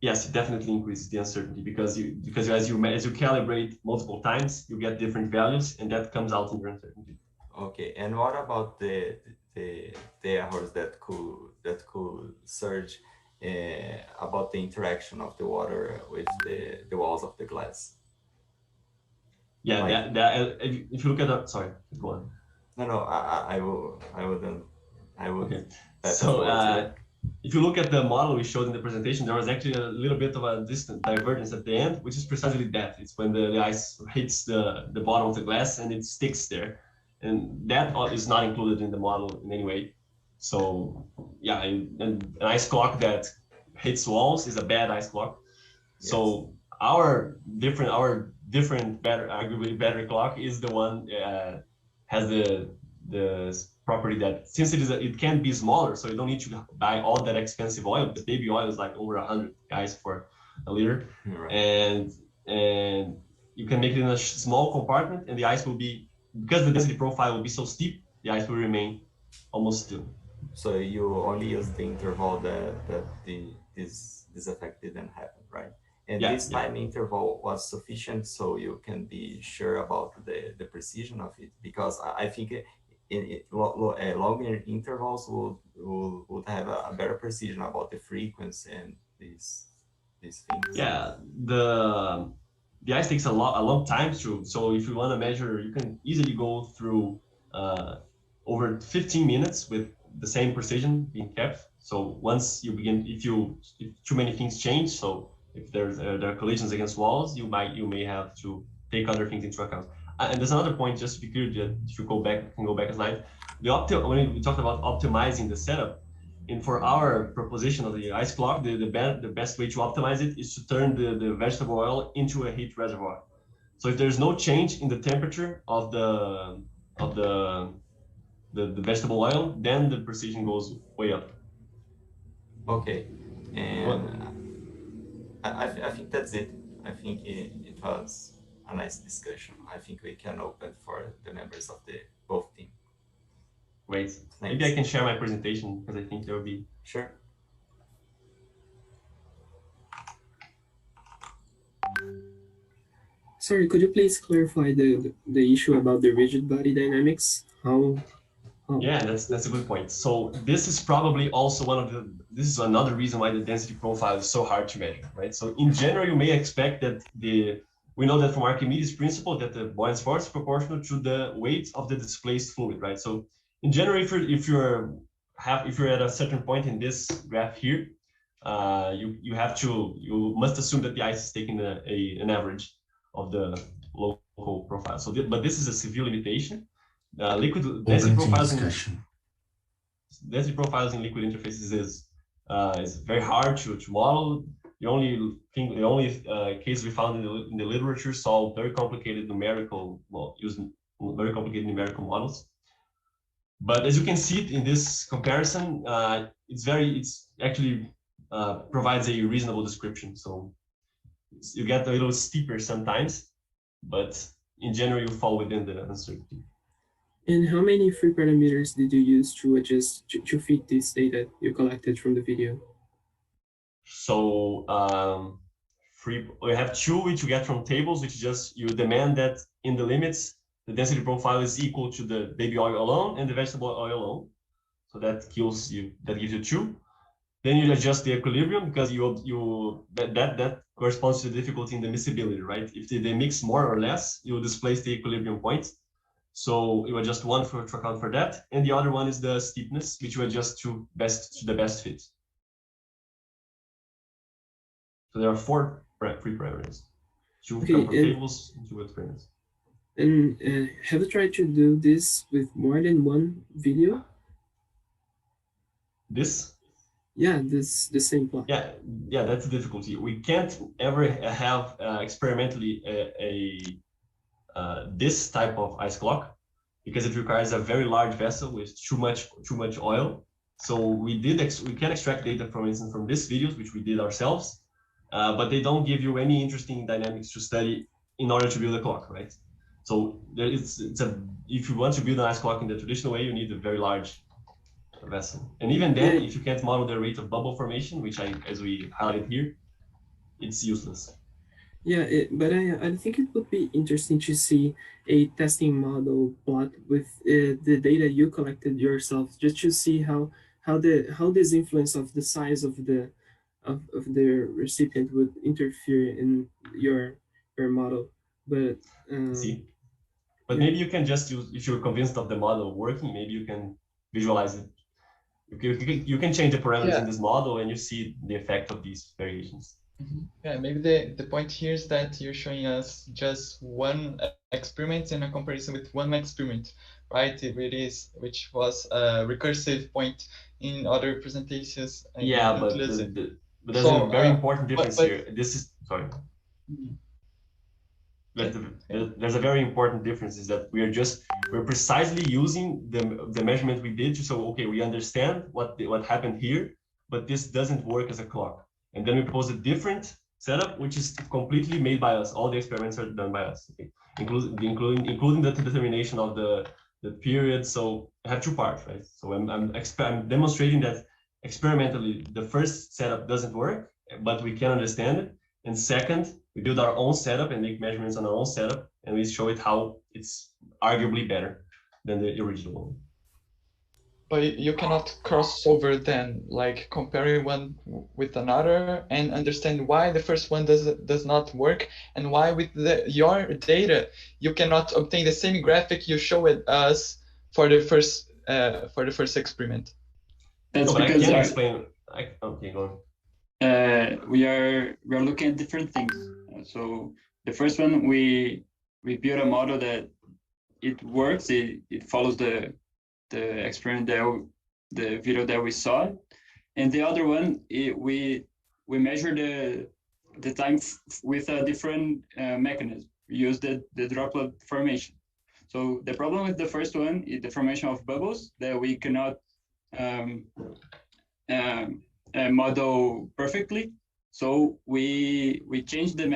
Yes, it definitely increases the uncertainty because as you calibrate multiple times, you get different values, and that comes out in your uncertainty. Okay, and what about the errors that could surge about the interaction of the water with the walls of the glass? Yeah, like, if you look at sorry, go on. No, I would. Okay. So if you look at the model we showed in the presentation, there was actually a little bit of a distant divergence at the end, which is precisely that. It's when the ice hits the bottom of the glass and it sticks there. And that is not included in the model in any way. So yeah, and an ice clock that hits walls is a bad ice clock. Yes. So our different arguably better clock is the one has the property that, since it can be smaller, so you don't need to buy all that expensive oil. The baby oil is like over 100 guys for a liter, right. and you can make it in a small compartment, and the ice will be, because the density profile will be so steep, the ice will remain almost still. So you only use the interval that this effect didn't happen, right? And this time interval was sufficient, so you can be sure about the precision of it, because I think longer intervals would have a better precision about the frequency and these things. Yeah, the ice takes a long time through. So if you want to measure, you can easily go through over 15 minutes with the same precision being kept. So once you begin, if too many things change, so if there are collisions against walls, you may have to take other things into account. And there's another point, just to be clear, that if you can go back a slide. When we talked about optimizing the setup, and for our proposition of the ice clock, the best way to optimize it is to turn the vegetable oil into a heat reservoir. So if there's no change in the temperature of the vegetable oil, then the precision goes way up. Okay, and I think that's it. I think it was a nice discussion. I think we can open for the members of both teams. Great. Thanks. Maybe I can share my presentation, because I think there will be... Sure. Sorry, could you please clarify the issue about the rigid body dynamics? How? Yeah, that's a good point. So this is probably also this is another reason why the density profile is so hard to measure, right? So in general, you may expect that we know that from Archimedes' principle that the buoyant force is proportional to the weight of the displaced fluid, right? So in general, if you're at a certain point in this graph here, you must assume that the ice is taking an average of the local profile. So, but this is a severe limitation. Liquid density profiles in liquid interfaces is very hard to model. The only case we found in the literature saw very complicated numerical models. But as you can see in this comparison, it actually provides a reasonable description. So you get a little steeper sometimes, but in general you fall within the uncertainty. And how many free parameters did you use to adjust to fit this data you collected from the video? So we have two which you get from tables, which just you demand that in the limits the density profile is equal to the baby oil alone and the vegetable oil alone. So that gives you two. Then you adjust the equilibrium, because that corresponds to the difficulty in the miscibility, right? If they mix more or less, you displace the equilibrium point. So you adjust one to account for that, and the other one is the steepness, which you adjust to the best fit. So there are 4 free parameters. two Okay, couple tables, two experiments. And have you tried to do this with more than one video? This? Yeah, the same plot. Yeah, that's the difficulty. We can't ever have experimentally this type of ice clock because it requires a very large vessel with too much oil. So we can extract data, for instance, from these videos, which we did ourselves, but they don't give you any interesting dynamics to study in order to build a clock, right? So if you want to build an ice clock in the traditional way, you need a very large vessel. And even then, if you can't model the rate of bubble formation, which as we highlighted here, it's useless. Yeah, but I think it would be interesting to see a testing model plot with the data you collected yourself, just to see how this influence of the size of the recipient would interfere in your model. But But maybe you can just use, if you're convinced of the model working, maybe you can visualize it. You can change the parameters in this model and you see the effect of these variations. Yeah, maybe the point here is that you're showing us just one experiment in a comparison with one experiment, right? Which was a recursive point in other presentations. Yeah, but there's a very important difference here. This is, sorry. There's a very important difference is that we're precisely using the measurement we did to say, okay, we understand what happened here, but this doesn't work as a clock. And then we propose a different setup, which is completely made by us. All the experiments are done by us, okay? including the determination of the period. So I have two parts, right? So I'm demonstrating that experimentally the first setup doesn't work, but we can understand it. And second, we build our own setup and make measurements on our own setup, and we show it how it's arguably better than the original one. But you cannot cross over then, like comparing one with another and understand why the first one does not work and why with your data you cannot obtain the same graphic you showed us for the first experiment. That's no, because I can't explain. Okay, go on. We are looking at different things. So the first one, we built a model that it works. It follows the experiment the video that we saw, and the other one we measure the time with a different mechanism. We use the droplet formation. So the problem with the first one is the formation of bubbles that we cannot model perfectly. So we changed the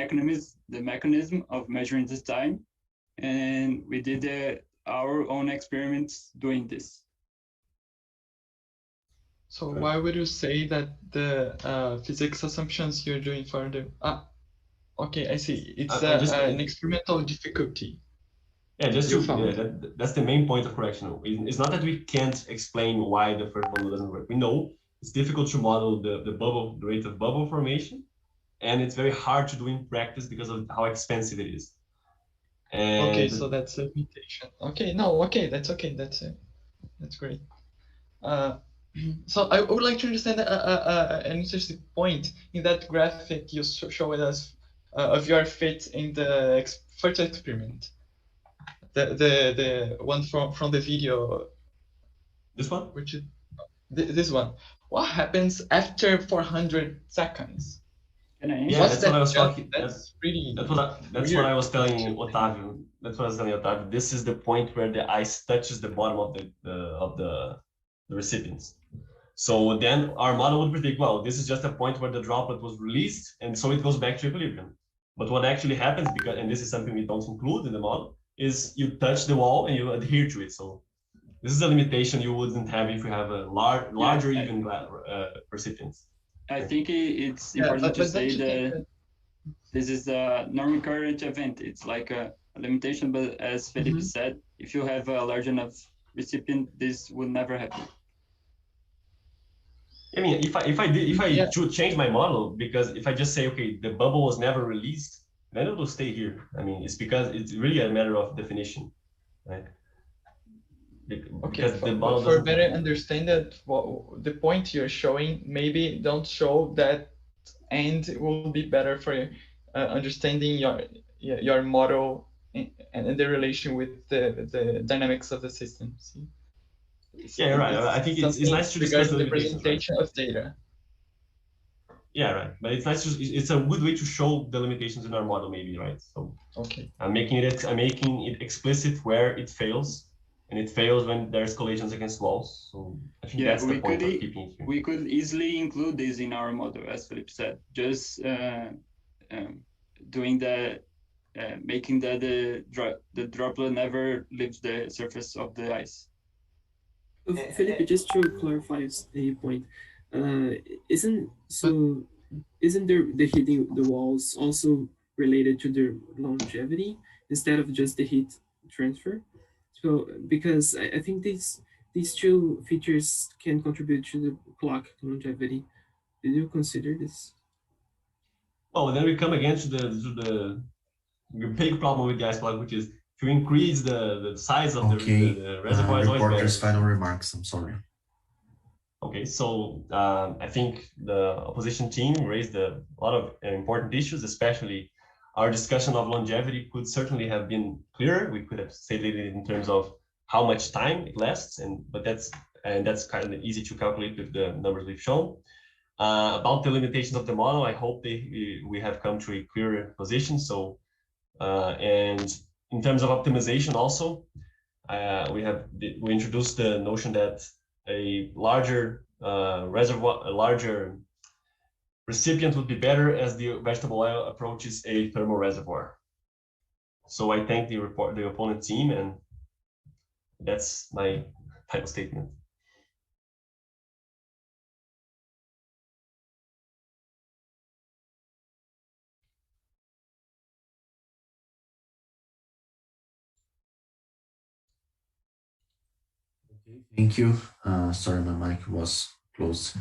mechanism of measuring this time, and we did our own experiments doing this. So why would you say that the physics assumptions you're doing for the okay, I see. It's an experimental difficulty. Yeah, that's the main point of correction. It's not that we can't explain why the first one doesn't work. We know it's difficult to model the rate of bubble formation, and it's very hard to do in practice because of how expensive it is. And okay, so that's a limitation. Okay, no, okay, that's okay. That's great. So I would like to understand an interesting point in that graphic you showed us of your fit in the first experiment. The one from the video. This one? Which is this one. What happens after 400 seconds? Yeah, that's what I was talking. That's what I was telling Otávio. That's what I was telling Otávio. This is the point where the ice touches the bottom of the recipients. So then our model would predict, well, this is just a point where the droplet was released, and so it goes back to equilibrium. But what actually happens, and this is something we don't include in the model, is you touch the wall and you adhere to it. So this is a limitation you wouldn't have if you have a larger even recipients. I think it's important to say that this is a non-recurrent event. It's like a limitation, but as Felipe said, if you have a large enough recipient, this would never happen. I mean, if I should change my model, because if I just say, okay, the bubble was never released, then it will stay here. I mean, it's because it's really a matter of definition, right? Okay, for better understand that, the point you're showing, maybe don't show that end will be better for understanding your model and the relation with the dynamics of the system. See? Yeah, right. I think it's nice to discuss the limitations, presentation right? of data. Yeah, right. But it's nice to, it's a good way to show the limitations in our model, maybe, right? So okay, I'm making it explicit where it fails, and it fails when there's collisions against walls. So I think that's the point of keeping it here. We could easily include this in our model, as Philip said. Just doing the making that the droplet never leaves the surface of the ice. Felipe, just to clarify a point, isn't the hitting the walls also related to the longevity instead of just the heat transfer? So because I think these two features can contribute to the clock longevity. Did you consider this? Oh, then we come again to the big problem with the ice block, which is to increase the size of the reservoir is always better. Reporter's final remarks. I'm sorry. Okay, so I think the opposition team raised a lot of important issues, especially our discussion of longevity could certainly have been clearer. We could have stated it in terms of how much time it lasts, but that's kind of easy to calculate with the numbers we've shown. About the limitations of the model, I hope we have come to a clearer position. So, and in terms of optimization also, we introduced the notion that a larger reservoir, a larger recipient would be better as the vegetable oil approaches a thermal reservoir. So I thank the opponent team, and that's my final statement. Thank you. Sorry, my mic was closed.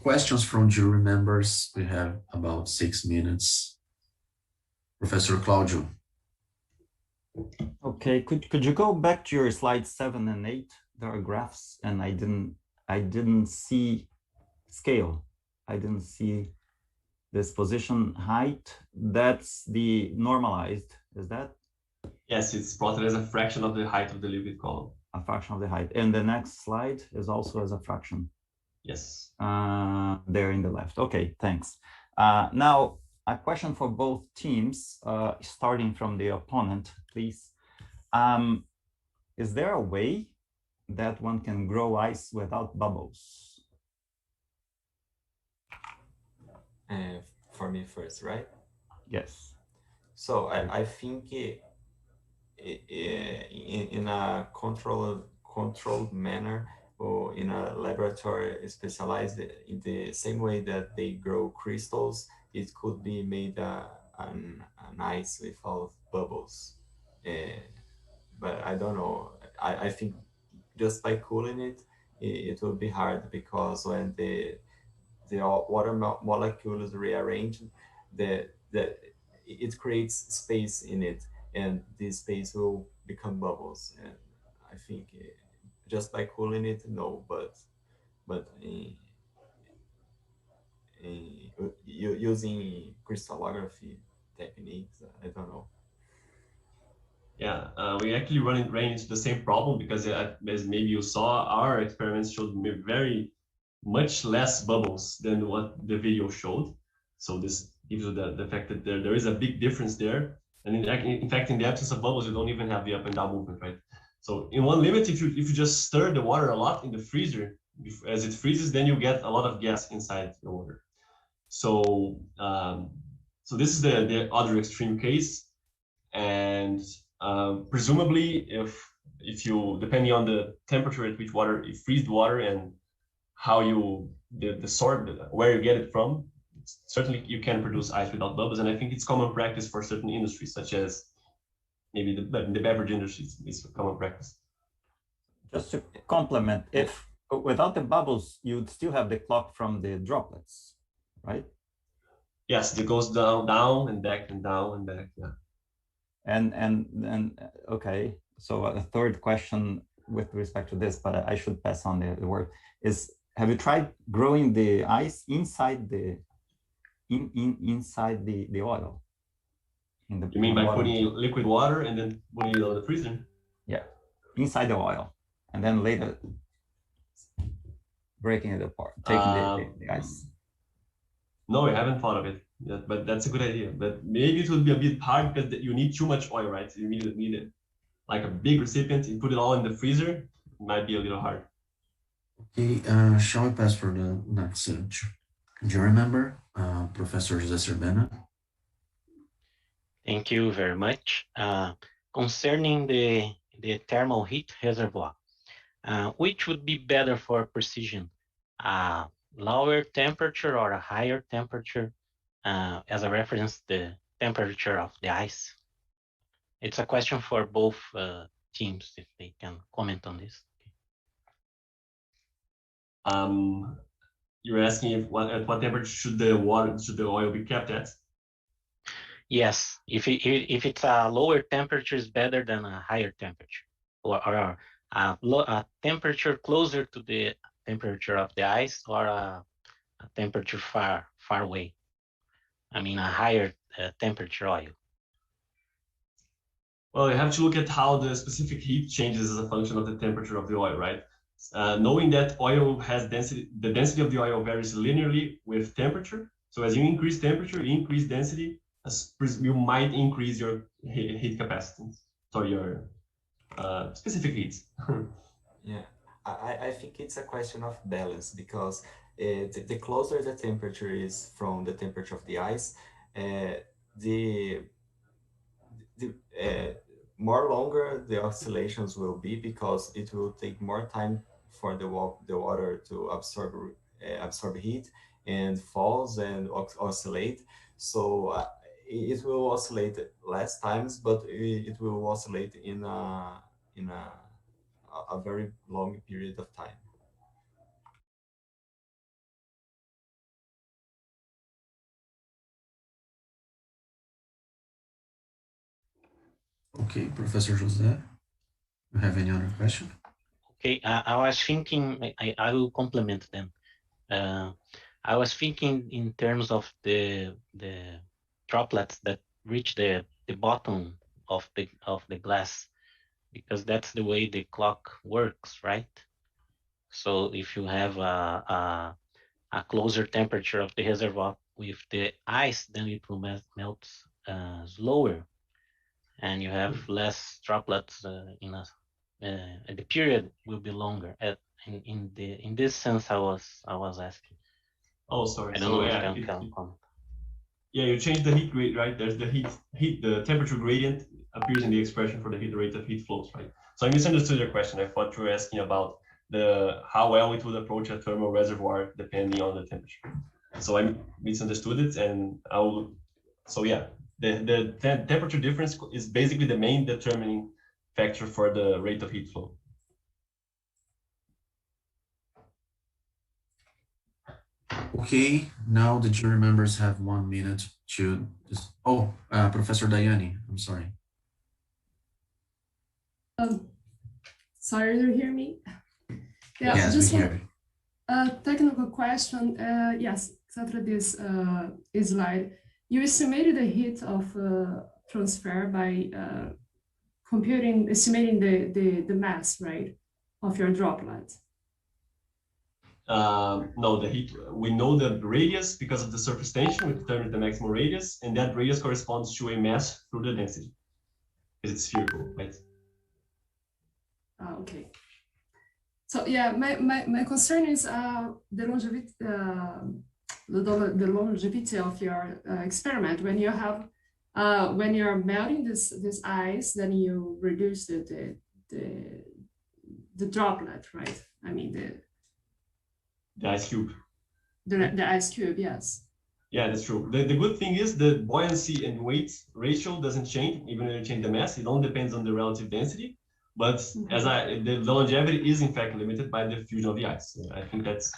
Questions from jury members. We have about 6 minutes. Professor Claudio. Okay, could you go back to your slides 7 and 8? There are graphs, and I didn't see scale. I didn't see this position height. That's the normalized. Is that? Yes, it's plotted as a fraction of the height of the liquid column. A fraction of the height. And the next slide is also as a fraction. Yes. There in the left. Okay, thanks. Now, a question for both teams, starting from the opponent, please. Is there a way that one can grow ice without bubbles? For me first, right? Yes. So I think in a controlled manner, or in a laboratory specialized in the same way that they grow crystals, it could be made an ice without bubbles. But I don't know. I think just by cooling it will be hard, because when the water molecules rearrange, it creates space in it, and this space will become bubbles. And I think just by cooling it, no, but using crystallography techniques, I don't know. Yeah, we actually ran into the same problem, because as maybe you saw, our experiments showed very much less bubbles than what the video showed. So this gives you the fact that there is a big difference there. And in fact, in the absence of bubbles, you don't even have the up and down movement, right? So in one limit, if you just stir the water a lot in the freezer, as it freezes, then you get a lot of gas inside the water. So so this is the other extreme case. And presumably, if you, depending on the temperature at which you freeze the water and how where you get it from, certainly you can produce ice without bubbles. And I think it's common practice for certain industries, such as maybe the beverage industry is a common practice. Just to complement, if without the bubbles, you'd still have the clock from the droplets, right? Yes, it goes down and back and down and back. Yeah. And okay, so a third question with respect to this, but I should pass on the word, is have you tried growing the ice inside the inside the oil. You mean by putting liquid water and then putting it on the freezer? Yeah, inside the oil, and then later breaking it apart, taking the ice. No, I haven't thought of it yet, but that's a good idea. But maybe it would be a bit hard because you need too much oil, right? You need it like a big recipient. You put it all in the freezer. It might be a little hard. Okay, shall we pass for the next jury member, Professor José Cervena? Thank you very much. Concerning the thermal heat reservoir, which would be better for precision? Lower temperature or a higher temperature as a reference, the temperature of the ice? It's a question for both teams, if they can comment on this. You're asking at what temperature should the oil be kept at? Yes, if it's a lower temperature is better than a higher temperature, or a temperature closer to the temperature of the ice, or a temperature far away. I mean, a higher temperature oil. Well, you have to look at how the specific heat changes as a function of the temperature of the oil, right? Knowing that oil has density, the density of the oil varies linearly with temperature. So as you increase temperature, you increase density, you might increase your heat capacitance, so your specific heats. Yeah, I think it's a question of balance, because the closer the temperature is from the temperature of the ice, the more longer the oscillations will be, because it will take more time for the water to absorb heat and falls and oscillate. So it will oscillate less times, but it will oscillate in a very long period of time. Okay, Professor José, you have any other question? Okay, I was thinking, I will complement them. I was thinking in terms of the droplets that reach the bottom of the glass, because that's the way the clock works, right? So if you have a closer temperature of the reservoir with the ice, then it will melt slower, and you have less droplets and the period will be longer. In this sense, I was asking. Oh, sorry. I don't know if you can comment. Yeah, you change the heat rate, right? There's the the temperature gradient appears in the expression for the heat rate of heat flows, right? So I misunderstood your question. I thought you were asking about how well it would approach a thermal reservoir depending on the temperature. So I misunderstood it, and so yeah, the temperature difference is basically the main determining factor for the rate of heat flow. Okay, now the jury members have 1 minute to. Professor Daiane, I'm sorry. Sorry, do you hear me? Yeah, yes, just we hear you. A technical question. Yes, exactly this slide. You estimated the heat of transfer by estimating the mass, right, of your droplet. No, the heat, we know the radius because of the surface tension, we determine the maximum radius, and that radius corresponds to a mass through the density, because it's spherical, right? Okay. So yeah, my concern is the longevity, the longevity of your experiment. When you have when you're melting this ice, then you reduce the droplet, right? I mean the ice cube. The ice cube, yes. Yeah, that's true. The good thing is the buoyancy and weight ratio doesn't change, even when you change the mass. It only depends on the relative density. But the longevity is in fact limited by the fusion of the ice. I think that's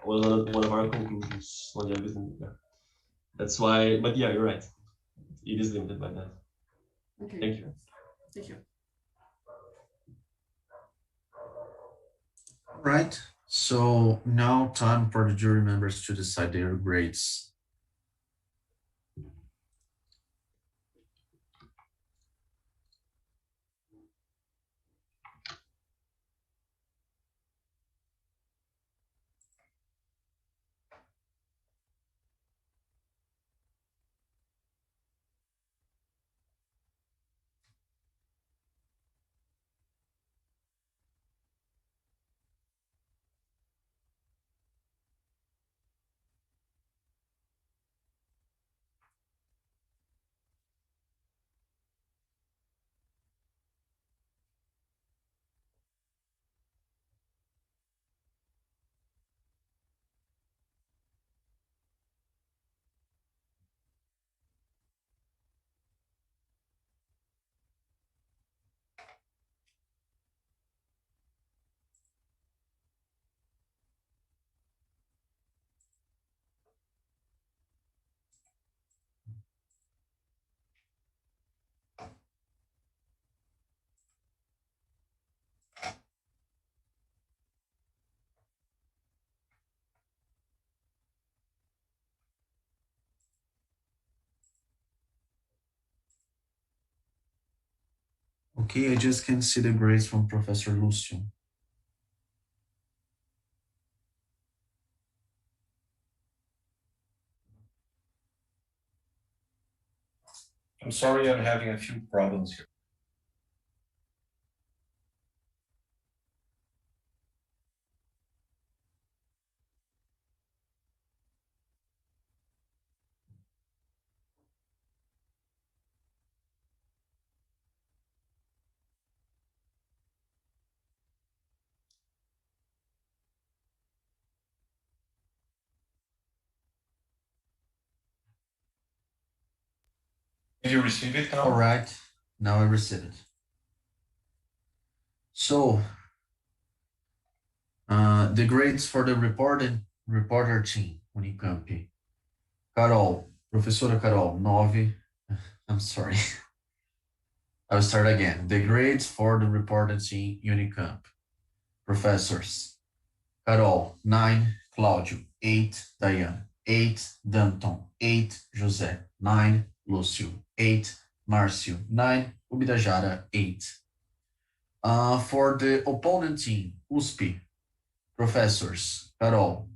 one of our conclusions. Longevity, yeah. That's why. But yeah, you're right. It is limited by that. Okay. Thank you. Thank you. All right. So now time for the jury members to decide their grades. Okay, I just can see the grades from Professor Lucio. I'm sorry, I'm having a few problems here. Did you receive it now? All right, now I receive it. So, the grades for the reporter team, UNICAMP. Carol, Professora Carol, 9. I'm sorry. I'll start again. The grades for the reporter team, UNICAMP. Professors. Carol, 9. Cláudio, 8. Diane, 8. Danton, 8. José, 9. Lúcio, 8. Márcio, 9. Ubirajara, 8. For the opponent team, USP, professors, Carol,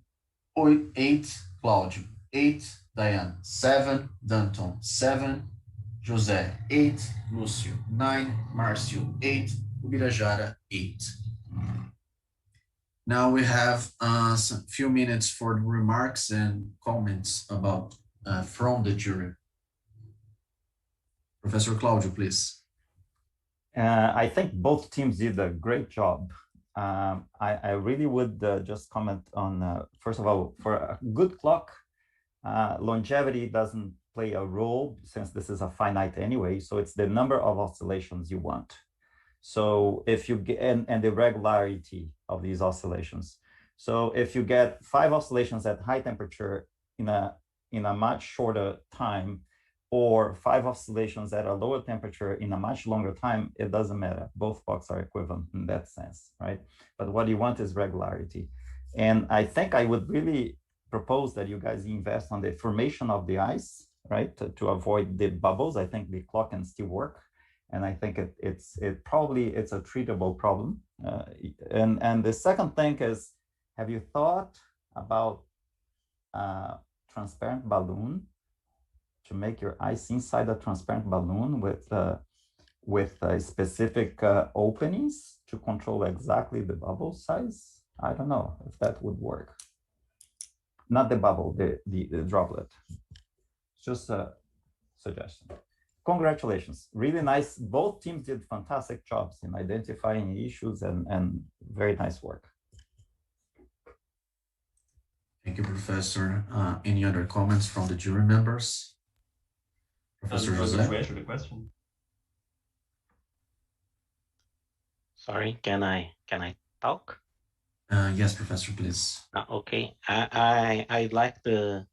8. Cláudio, 8. Diane, 7. Danton, 7. José, 8. Lúcio, 9. Márcio, 8. Ubirajara, 8. Now we have some few minutes for remarks and comments about from the jury. Professor Cláudio, please. I think both teams did a great job. I really would just comment on, first of all, for a good clock, longevity doesn't play a role since this is a finite anyway, so it's the number of oscillations you want. So if you get, and the regularity of these oscillations. So if you get 5 oscillations at high temperature in a much shorter time, or 5 oscillations at a lower temperature in a much longer time, it doesn't matter. Both clocks are equivalent in that sense, right? But what you want is regularity. And I think I would really propose that you guys invest on the formation of the ice, right? To avoid the bubbles. I think the clock can still work. And I think it's a treatable problem. And the second thing is, have you thought about transparent balloon, to make your ice inside a transparent balloon with specific openings to control exactly the bubble size? I don't know if that would work. Not the bubble, the droplet. Just a suggestion. Congratulations, really nice. Both teams did fantastic jobs in identifying issues and very nice work. Thank you, Professor. Any other comments from the jury members? Professor José? To answer the question. Sorry, can I talk? Yes, Professor, please. Okay, I'd like to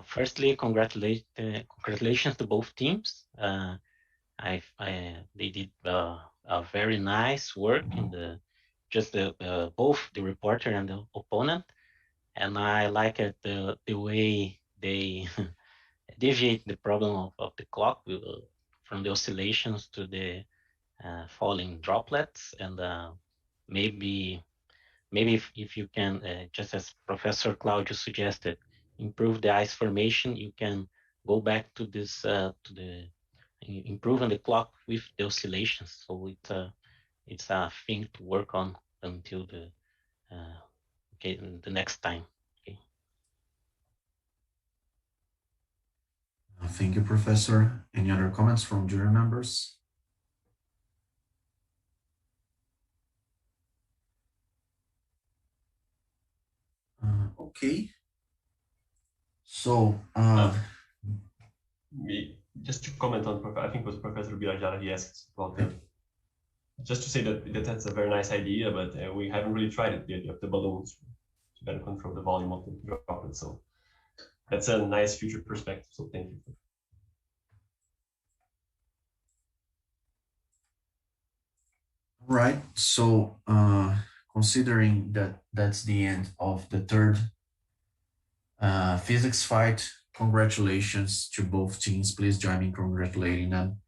firstly congratulations to both teams. They did a very nice work in both the reporter and the opponent, and I like it the way they deviate the problem of the clock from the oscillations to the falling droplets, and maybe if you can, just as Professor Cláudio suggested, improve the ice formation, you can go back to this improving the clock with the oscillations. So it's a thing to work on until the next time. Okay. Thank you, Professor. Any other comments from jury members? Okay. So, just to comment on, I think it was Professor Birajara, he asked about that. Just to say that that's a very nice idea, but we haven't really tried it yet, of the balloons to better control the volume of the droplet. So that's a nice future perspective. So thank you. Right. So, considering that that's the end of the third physics fight, congratulations to both teams. Please join me in congratulating them.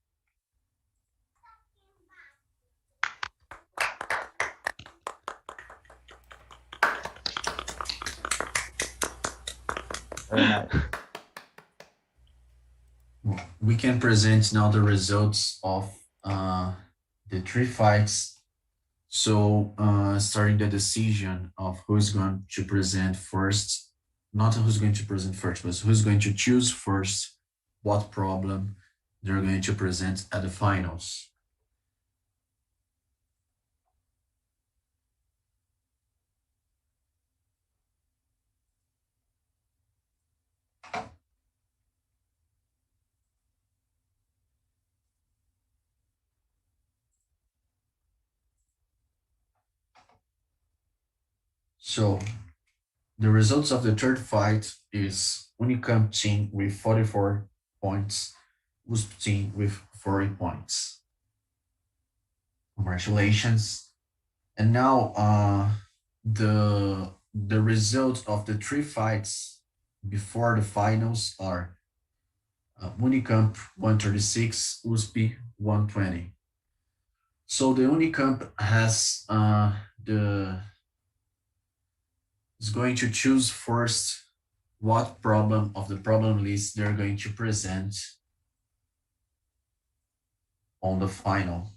Very nice. We can present now the results of the 3 fights. So starting the decision of who's going to present first, not who's going to present first, but who's going to choose first what problem they're going to present at the finals. So the results of the 3rd fight is UNICAMP team with 44 points, USP team with 40 points. Congratulations. And now the results of the 3 fights before the finals are UNICAMP 136, USP 120. So the UNICAMP has is going to choose first what problem of the problem list they're going to present on the final.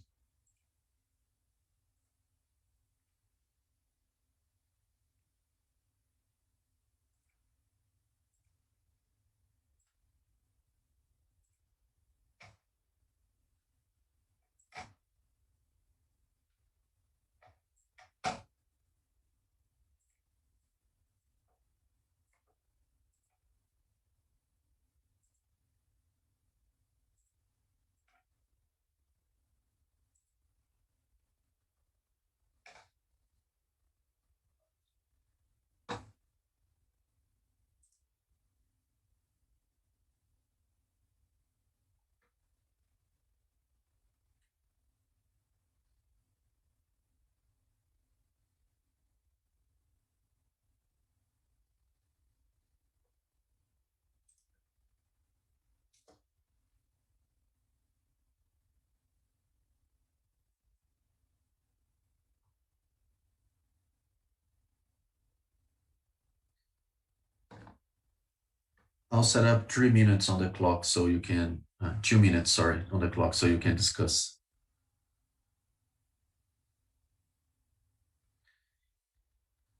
I'll set up 3 minutes on the clock so you can, 2 minutes, sorry, on the clock so you can discuss.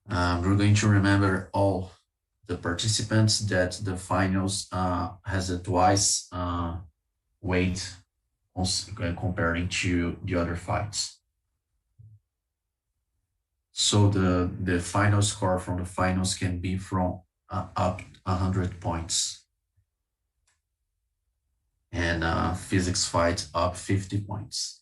We're going to remember all the participants that the finals has a twice weight comparing to the other fights. So the final score from the finals can be from up 100 points. And physics fight up 50 points.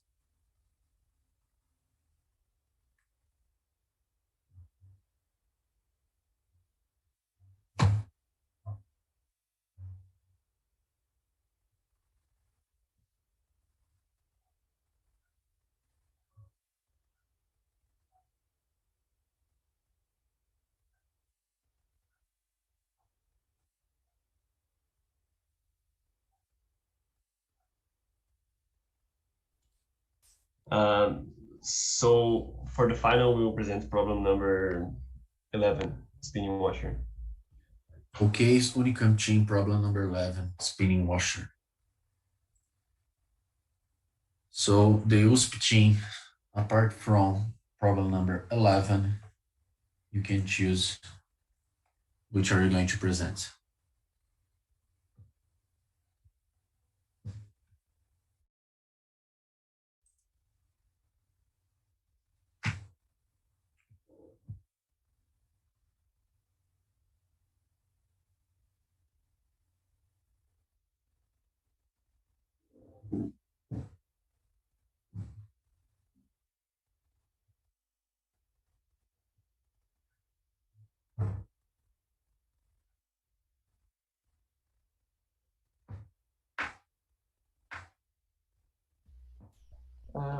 So for the final, we will present problem number 11, spinning washer. Okay, UNICAMP team problem number 11, spinning washer. So the USP team, apart from problem number 11, you can choose which are you going to present.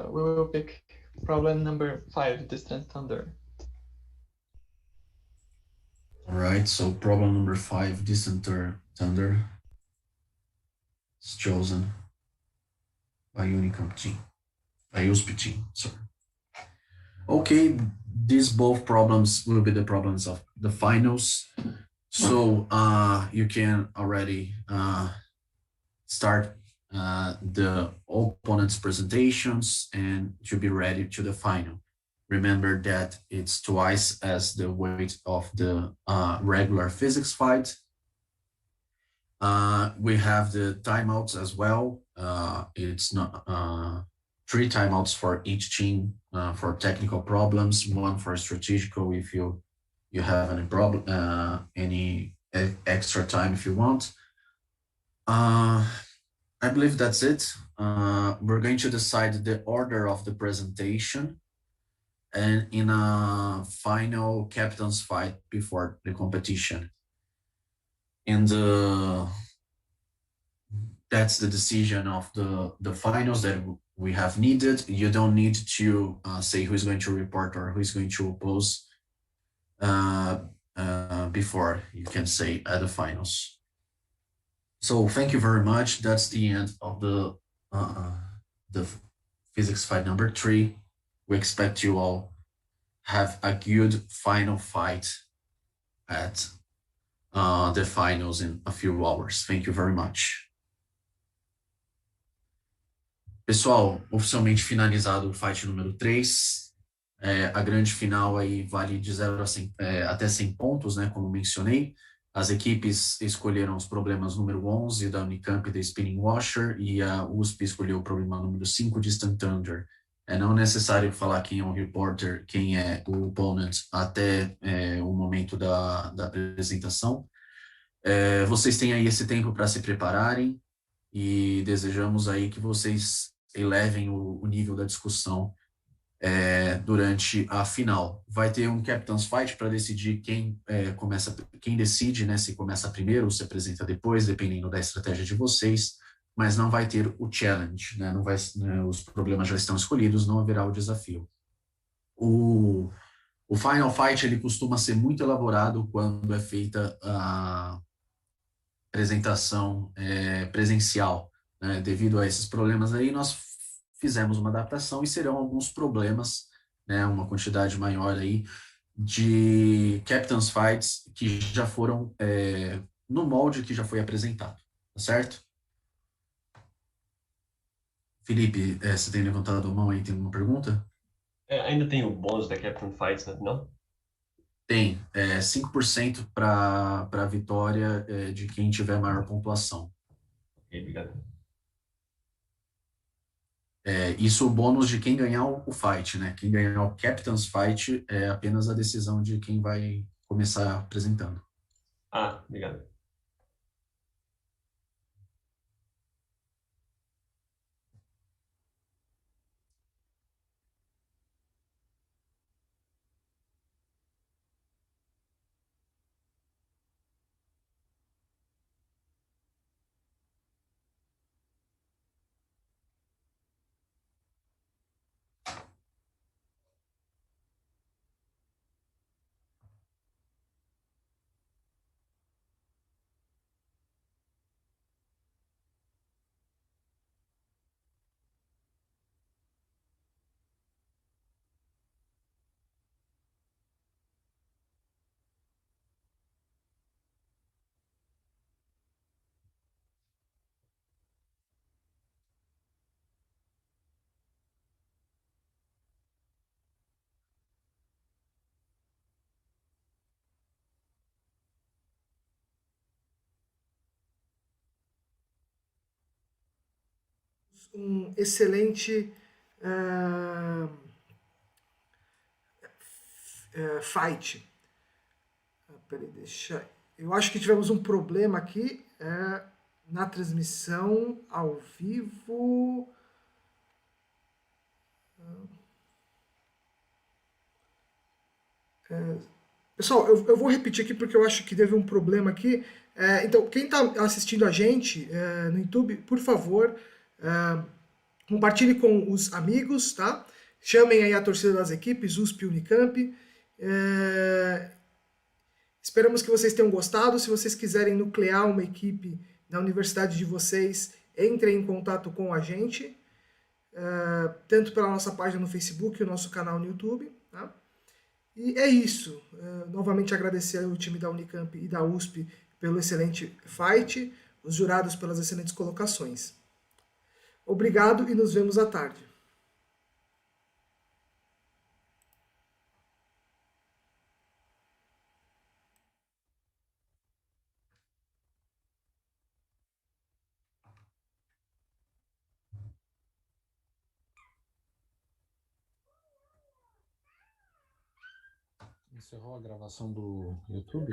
We will pick problem number 5, distant thunder. All right, so problem number 5, distant thunder, is chosen by UNICAMP team, by USP team, sorry. Okay, these both problems will be the problems of the finals. So you can already start the opponent's presentations and to be ready to the final. Remember that it's twice as the weight of the regular physics fight. We have the timeouts as well. It's not 3 timeouts for each team for technical problems, 1 for strategical if you have any problem, any extra time if you want. I believe that's it. We're going to decide the order of the presentation and in a final captain's fight before the competition. And that's the decision of the finals that we have needed. You don't need to say who's going to report or who's going to oppose before you can say at the finals. So thank you very much. That's the end of the physics fight number 3. We expect you all have a good final fight at the finals in a few hours. Thank you very much. Pessoal, oficialmente finalizado o fight número 3. A grande final aí vale de 0 a 100, até 100 pontos, né, como mencionei. As equipes escolheram os problemas número 11 da UNICAMP da Spinning Washer e a USP escolheu o problema número 5 de Distant Thunder. É não necessário falar quem é o reporter, quem é o opponent até o momento da apresentação. Vocês têm aí esse tempo para se prepararem e desejamos aí que vocês elevem o nível da discussão durante a final. Vai ter um Captain's Fight para decidir quem decide, né, se começa primeiro ou se apresenta depois, dependendo da estratégia de vocês, mas não vai ter o challenge, né, os problemas já estão escolhidos, não haverá o desafio. O Final Fight ele costuma ser muito elaborado quando é feita a apresentação presencial, né, devido a esses problemas aí, nós fizemos uma adaptação e serão alguns problemas, né, uma quantidade maior aí de Captain's Fights que já foram no molde que já foi apresentado, tá certo? Felipe, você tem levantado a mão aí, tem alguma pergunta? Ainda tem o bônus da Captain Fights, né? Não? Tem, 5% para a vitória de quem tiver maior pontuação. Ok, obrigado. Isso o bônus de quem ganhar o fight, né? Quem ganhar o Captain's Fight é apenas a decisão de quem vai começar apresentando. Obrigado. Um excelente fight. Peraí, eu acho que tivemos um problema aqui na transmissão ao vivo. Pessoal, eu vou repetir aqui porque eu acho que teve um problema aqui. Então, quem está assistindo a gente no YouTube, por favor, compartilhe com os amigos, tá? Chamem aí a torcida das equipes, USP e UNICAMP. Esperamos que vocês tenham gostado. Se vocês quiserem nuclear uma equipe na universidade de vocês, entrem em contato com a gente, tanto pela nossa página no Facebook e o nosso canal no YouTube, tá? E é isso. Novamente agradecer ao time da Unicamp e da USP pelo excelente fight, os jurados pelas excelentes colocações. Obrigado e nos vemos à tarde. Encerrou a gravação do YouTube?